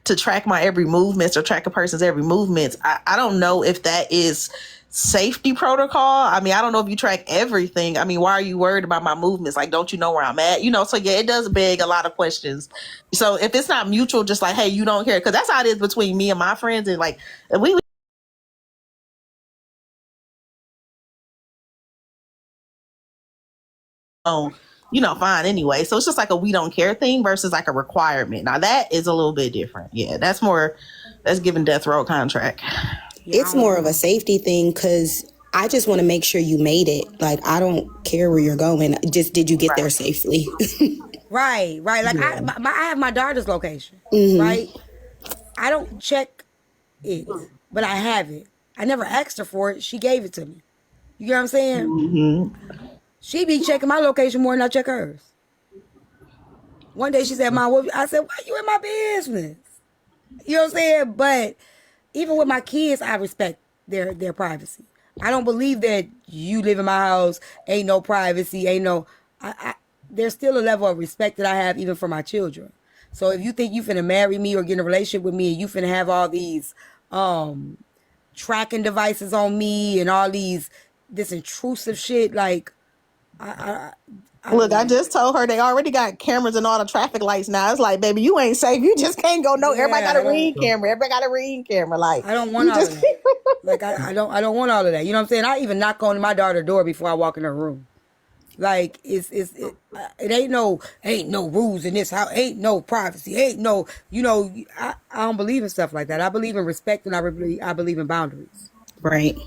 to track my every movements or track a person's every movements, I don't know if that is safety protocol. I mean, I don't know if you track everything. I mean, why are you worried about my movements? Like, don't you know where I'm at? So yeah, it does beg a lot of questions. So if it's not mutual, just like, hey, you don't care, because that's how it is between me and my friends, and like we fine anyway. So it's just like a we don't care thing versus like a requirement. Now that is a little bit different. Yeah, that's giving death row contract. It's more of a safety thing because I just want to make sure you made it. Like, I don't care where you're going. Just did you get there safely? Right. Like I have my daughter's location, right? I don't check it, but I have it. I never asked her for it. She gave it to me. You get what I'm saying? Mm-hmm. She be checking my location more than I check hers. One day she said, Mom, I said, why you in my business? You know what I'm saying? But even with my kids, I respect their privacy. I don't believe that you live in my house, ain't no privacy, there's still a level of respect that I have even for my children. So if you think you finna marry me or get in a relationship with me and you finna have all these tracking devices on me and all this intrusive shit, like, I just told her they already got cameras and all the traffic lights now. It's like, baby, you ain't safe. You just can't go. No, everybody got a ring camera. Like, I don't want all of that. Like, I don't want all of that. You know what I'm saying? I even knock on my daughter's door before I walk in her room. Like, it ain't no rules in this house. Ain't no privacy. Ain't no, I don't believe in stuff like that. I believe in respect and I believe in boundaries. Right.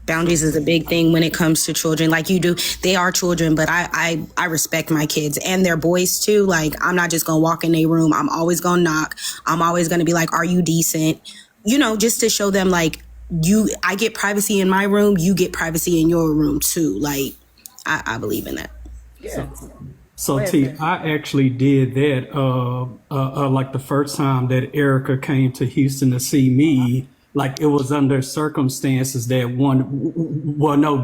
Boundaries is a big thing when it comes to children. Like you do, they are children, but I respect my kids and their boys too. Like, I'm not just gonna walk in their room. I'm always gonna knock. I'm always gonna be like, are you decent? Just to show them like, I get privacy in my room, you get privacy in your room too. Like, I believe in that. Yeah. So T, I actually did that like the first time that Erica came to Houston to see me. Like, it was under circumstances that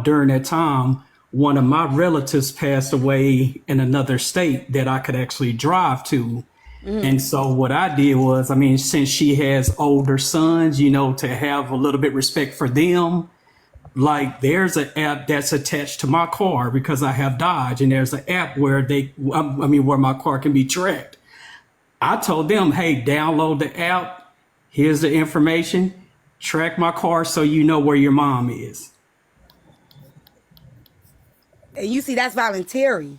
during that time, one of my relatives passed away in another state that I could actually drive to. And so what I did was, since she has older sons, to have a little bit respect for them, like, there's an app that's attached to my car because I have Dodge, and there's an app where where my car can be tracked. I told them, hey, download the app. Here's the information. Track my car so you know where your mom is. And you see, that's voluntary.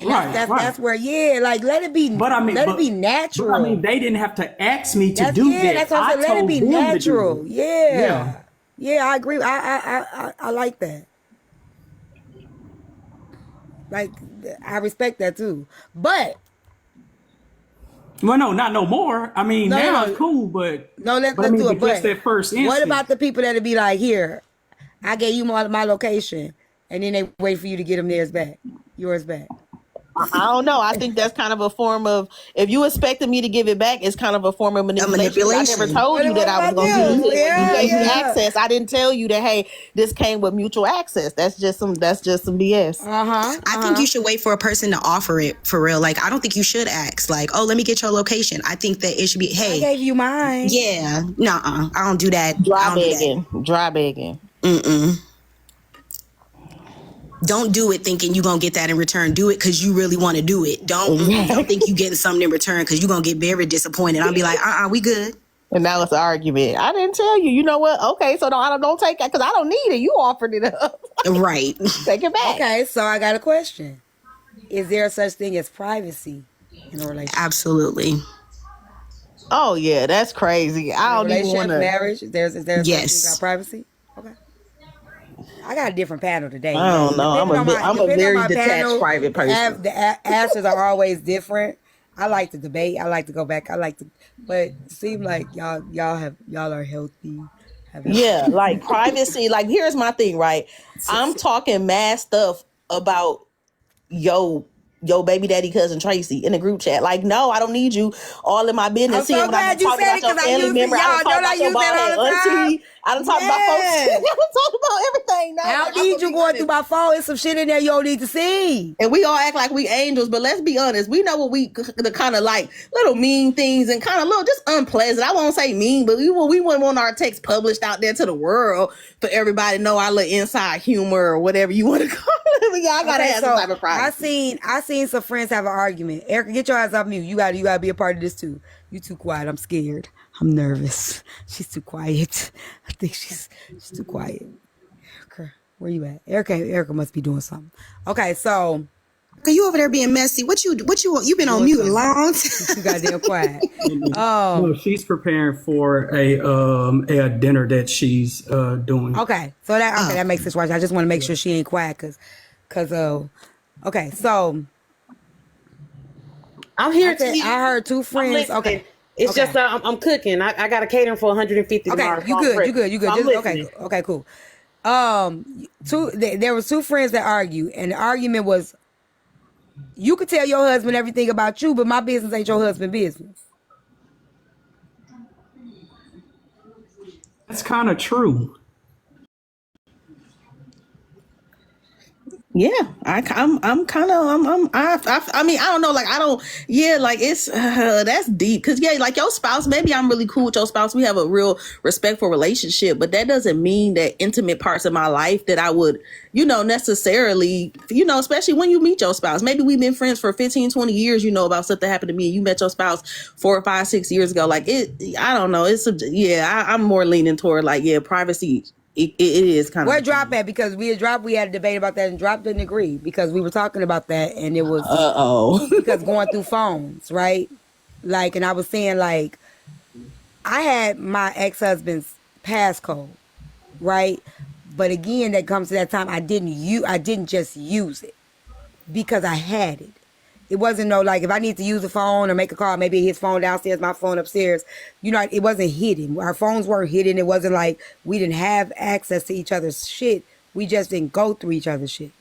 And that's where, yeah, like let it be. But I mean, let it be natural. But I mean, they didn't have to ask me to do that. That's what I said. Let it told be them to do natural. it. Yeah, I agree. I like that. Like, I respect that too. But well, no, not no more. I mean, now it's cool, but let's I mean, do it. but just that first instant. What about the people that'll be like, here, I gave you my location, and then they wait for you to get them yours back. I don't know. I think that's kind of a form of, if you expected me to give it back, it's kind of a form of manipulation. I never told you that I was going to do it. You gave me access. I didn't tell you that, hey, this came with mutual access. That's just some BS. I think you should wait for a person to offer it for real. Like, I don't think you should ask, like, oh, let me get your location. I think that it should be, hey, I gave you mine. Yeah. I don't do that. Dry begging. Don't do it thinking you're going to get that in return. Do it because you really want to do it. Don't think you're getting something in return because you're going to get very disappointed. I'll be like, we good. And now it's an argument. I didn't tell you. You know what? Okay, so don't take that because I don't need it. You offered it up. Right. Take it back. Okay, so I got a question. Is there such thing as privacy in a relationship? Absolutely. Oh, yeah, that's crazy. I don't even want to. Marriage? Is there yes. something about privacy? Okay. I got a different panel today. I don't know. I'm a very detached, private person. The answers are always different. I like to debate. I like to go back. But it seems like y'all are healthy. Yeah, like privacy. Like, here's my thing, right? I'm talking mad stuff about yo baby daddy cousin Tracy in the group chat. Like, no, I don't need you all in my business. I'm so glad you said it because I use it. Y'all don't I use that all the time. I don't talk about folks. I don't talk about everything. No, I don't need you going through my phone. It's some shit in there you don't need to see. And we all act like we angels, but let's be honest. We know what the kind of like little mean things and kind of little just unpleasant. I won't say mean, but we wouldn't want our text published out there to the world for everybody to know our little inside humor or whatever you want to call it. But yeah, I gotta have some type of privacy. I seen some friends have an argument. Erica, get your ass off mute. You gotta be a part of this too. You too quiet. I'm scared. I'm nervous. She's too quiet. I think she's too quiet. Erica, where you at? Erica must be doing something. Okay, so you over there being messy. What you been on mute long? You goddamn quiet. Well, she's preparing for a dinner that she's doing. Okay, so that makes sense. I just want to make sure she ain't quiet because okay, so I'm here I heard two friends. Okay. It's just I'm cooking. I got a catering for 150 tomorrow. Okay, you good. Just, okay, cool. There was two friends that argued, and the argument was, you could tell your husband everything about you, but my business ain't your husband's business. That's kind of true. Yeah, I mean, I don't know, like, like, it's, that's deep, because, yeah, like, your spouse, maybe I'm really cool with your spouse, we have a real respectful relationship, but that doesn't mean that intimate parts of my life that I would, necessarily, especially when you meet your spouse, maybe we've been friends for 15, 20 years, about something happened to me, and you met your spouse 4 or 5, 6 years ago, like, I don't know, I'm more leaning toward, like, privacy. It is kind of. Where Drop at? Because we had a debate about that and Drop didn't agree because we were talking about that and it was because going through phones, right? Like, and I was saying, like, I had my ex-husband's passcode, right? But again, that comes to that time I didn't just use it because I had it. It wasn't like if I need to use a phone or make a call, maybe his phone downstairs, my phone upstairs. It wasn't hidden. Our phones weren't hidden. It wasn't like we didn't have access to each other's shit. We just didn't go through each other's shit.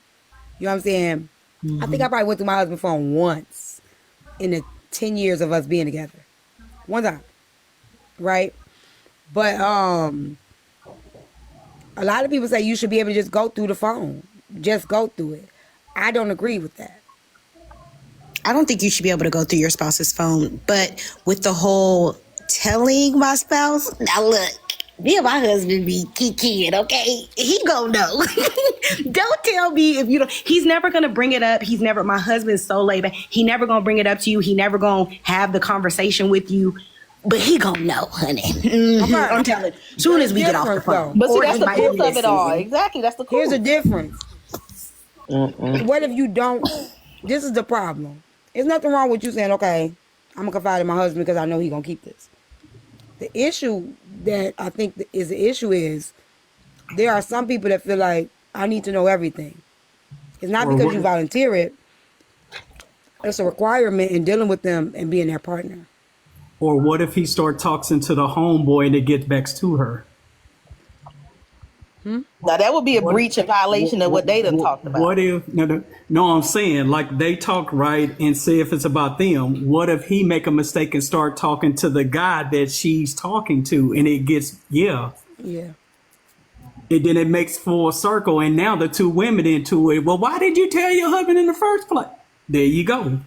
You know what I'm saying? Mm-hmm. I think I probably went through my husband's phone once in the 10 years of us being together. One time. Right? But a lot of people say you should be able to just go through the phone. Just go through it. I don't agree with that. I don't think you should be able to go through your spouse's phone, but with the whole telling my spouse, now look, me and my husband be kikiing, okay? He gon' know. Don't tell me if you don't. He's never gonna bring it up. My husband's so laid back. He never gonna bring it up to you. He never gonna have the conversation with you. But he gonna know, honey. I'm telling you. Soon as we get off the phone. But see, that's the cool of it all. Exactly, that's the cool. Here's the difference. What if you don't This is the problem. There's nothing wrong with you saying, okay, I'm going to confide in my husband because I know he's going to keep this. The issue that I think is the issue is there are some people that feel like, I need to know everything. It's not because you volunteer it. It's a requirement in dealing with them and being their partner. Or what if he start talking to the homeboy and it gets back to her? Now that would be a breach and violation of what they done talked about. What if no, I'm saying like they talk right and say if it's about them. What if he make a mistake and start talking to the guy that she's talking to and it gets Yeah. And then it makes full circle and now the two women into it. Well, why did you tell your husband in the first place? There you go.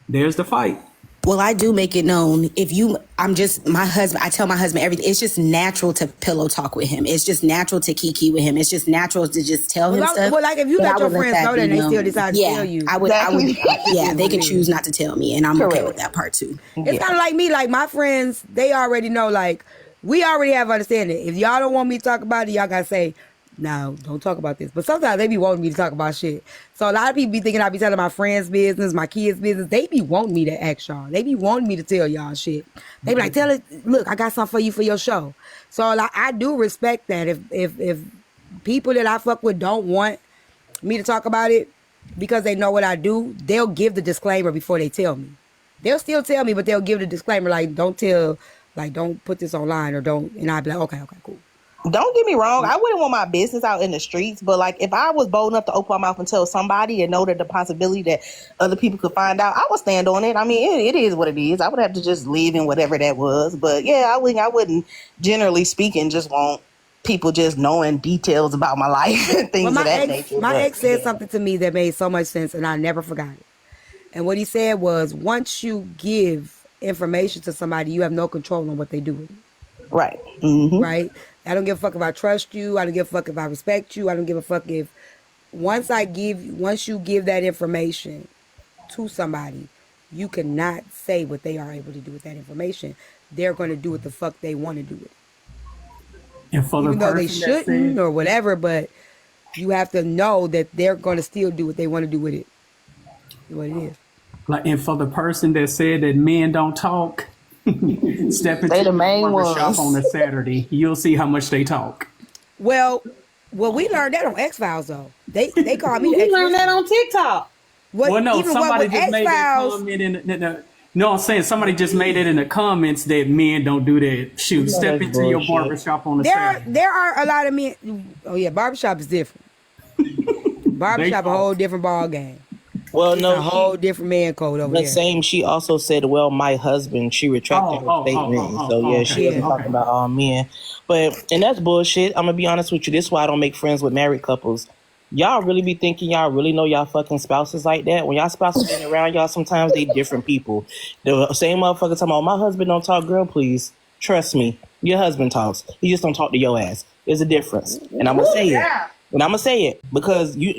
There's the fight. Well, I do make it known. My husband, I tell my husband everything. It's just natural to pillow talk with him. It's just natural to kiki with him. It's just natural to just tell him stuff. Well, like if you But let I your would friends know that and they still decide to tell you. I would, they can choose not to tell me, and I'm okay with that part too. It's kind of like me, like my friends, they already know, like, we already have understanding. If y'all don't want me to talk about it, y'all gotta say, no, don't talk about this. But sometimes they be wanting me to talk about shit. So a lot of people be thinking I be telling my friends' business, my kids' business. They be wanting me to ask y'all. They be wanting me to tell y'all shit. They be like, tell it, look, I got something for you for your show. So like, I do respect that. If people that I fuck with don't want me to talk about it because they know what I do, they'll give the disclaimer before they tell me. They'll still tell me, but they'll give the disclaimer like, don't put this online or don't. And I'd be like, okay, cool. Don't get me wrong. I wouldn't want my business out in the streets, but like if I was bold enough to open my mouth and tell somebody and know that the possibility that other people could find out, I would stand on it. I mean, it is what it is. I would have to just live in whatever that was. But yeah, I wouldn't generally speaking, just want people just knowing details about my life and things of that nature. My ex said something to me that made so much sense and I never forgot it. And what he said was, once you give information to somebody, you have no control on what they do with it. Right. Mm-hmm. Right? I don't give a fuck if I trust you. I don't give a fuck if I respect you. I don't give a fuck if once you give that information to somebody, you cannot say what they are able to do with that information. They're going to do what the fuck they want to do with it. And for Even the though they person that shouldn't said- or whatever, but you have to know that they're going to still do what they want to do with it. What it is. Like, and for the person that said that men don't talk, step into They the the main barbershop ones. on a Saturday. You'll see how much they talk. Well, we learned that on X-Files, though. They call me the We X-Files. learned that on TikTok. Well, no, even somebody with just made that X-Files, comment no, I'm saying somebody just made it in the comments that men don't do that. Shoot, No, step that's into your bullshit. barbershop on a Saturday. there are a lot of men. Oh yeah, barbershop is different. Barbershop a whole different ball game. Well, It's no, a whole different man code over the there. same. She also said, "Well, my husband." She retracted her statement. So yeah, she wasn't talking about all men. And that's bullshit. I'm gonna be honest with you. This is why I don't make friends with married couples. Y'all really be thinking y'all really know y'all fucking spouses like that? When y'all spouses been around y'all, sometimes they different people. The same motherfucker talking about my husband don't talk. Girl, please trust me. Your husband talks. He just don't talk to your ass. There's a difference, and I'm gonna say it. And I'm gonna say it because you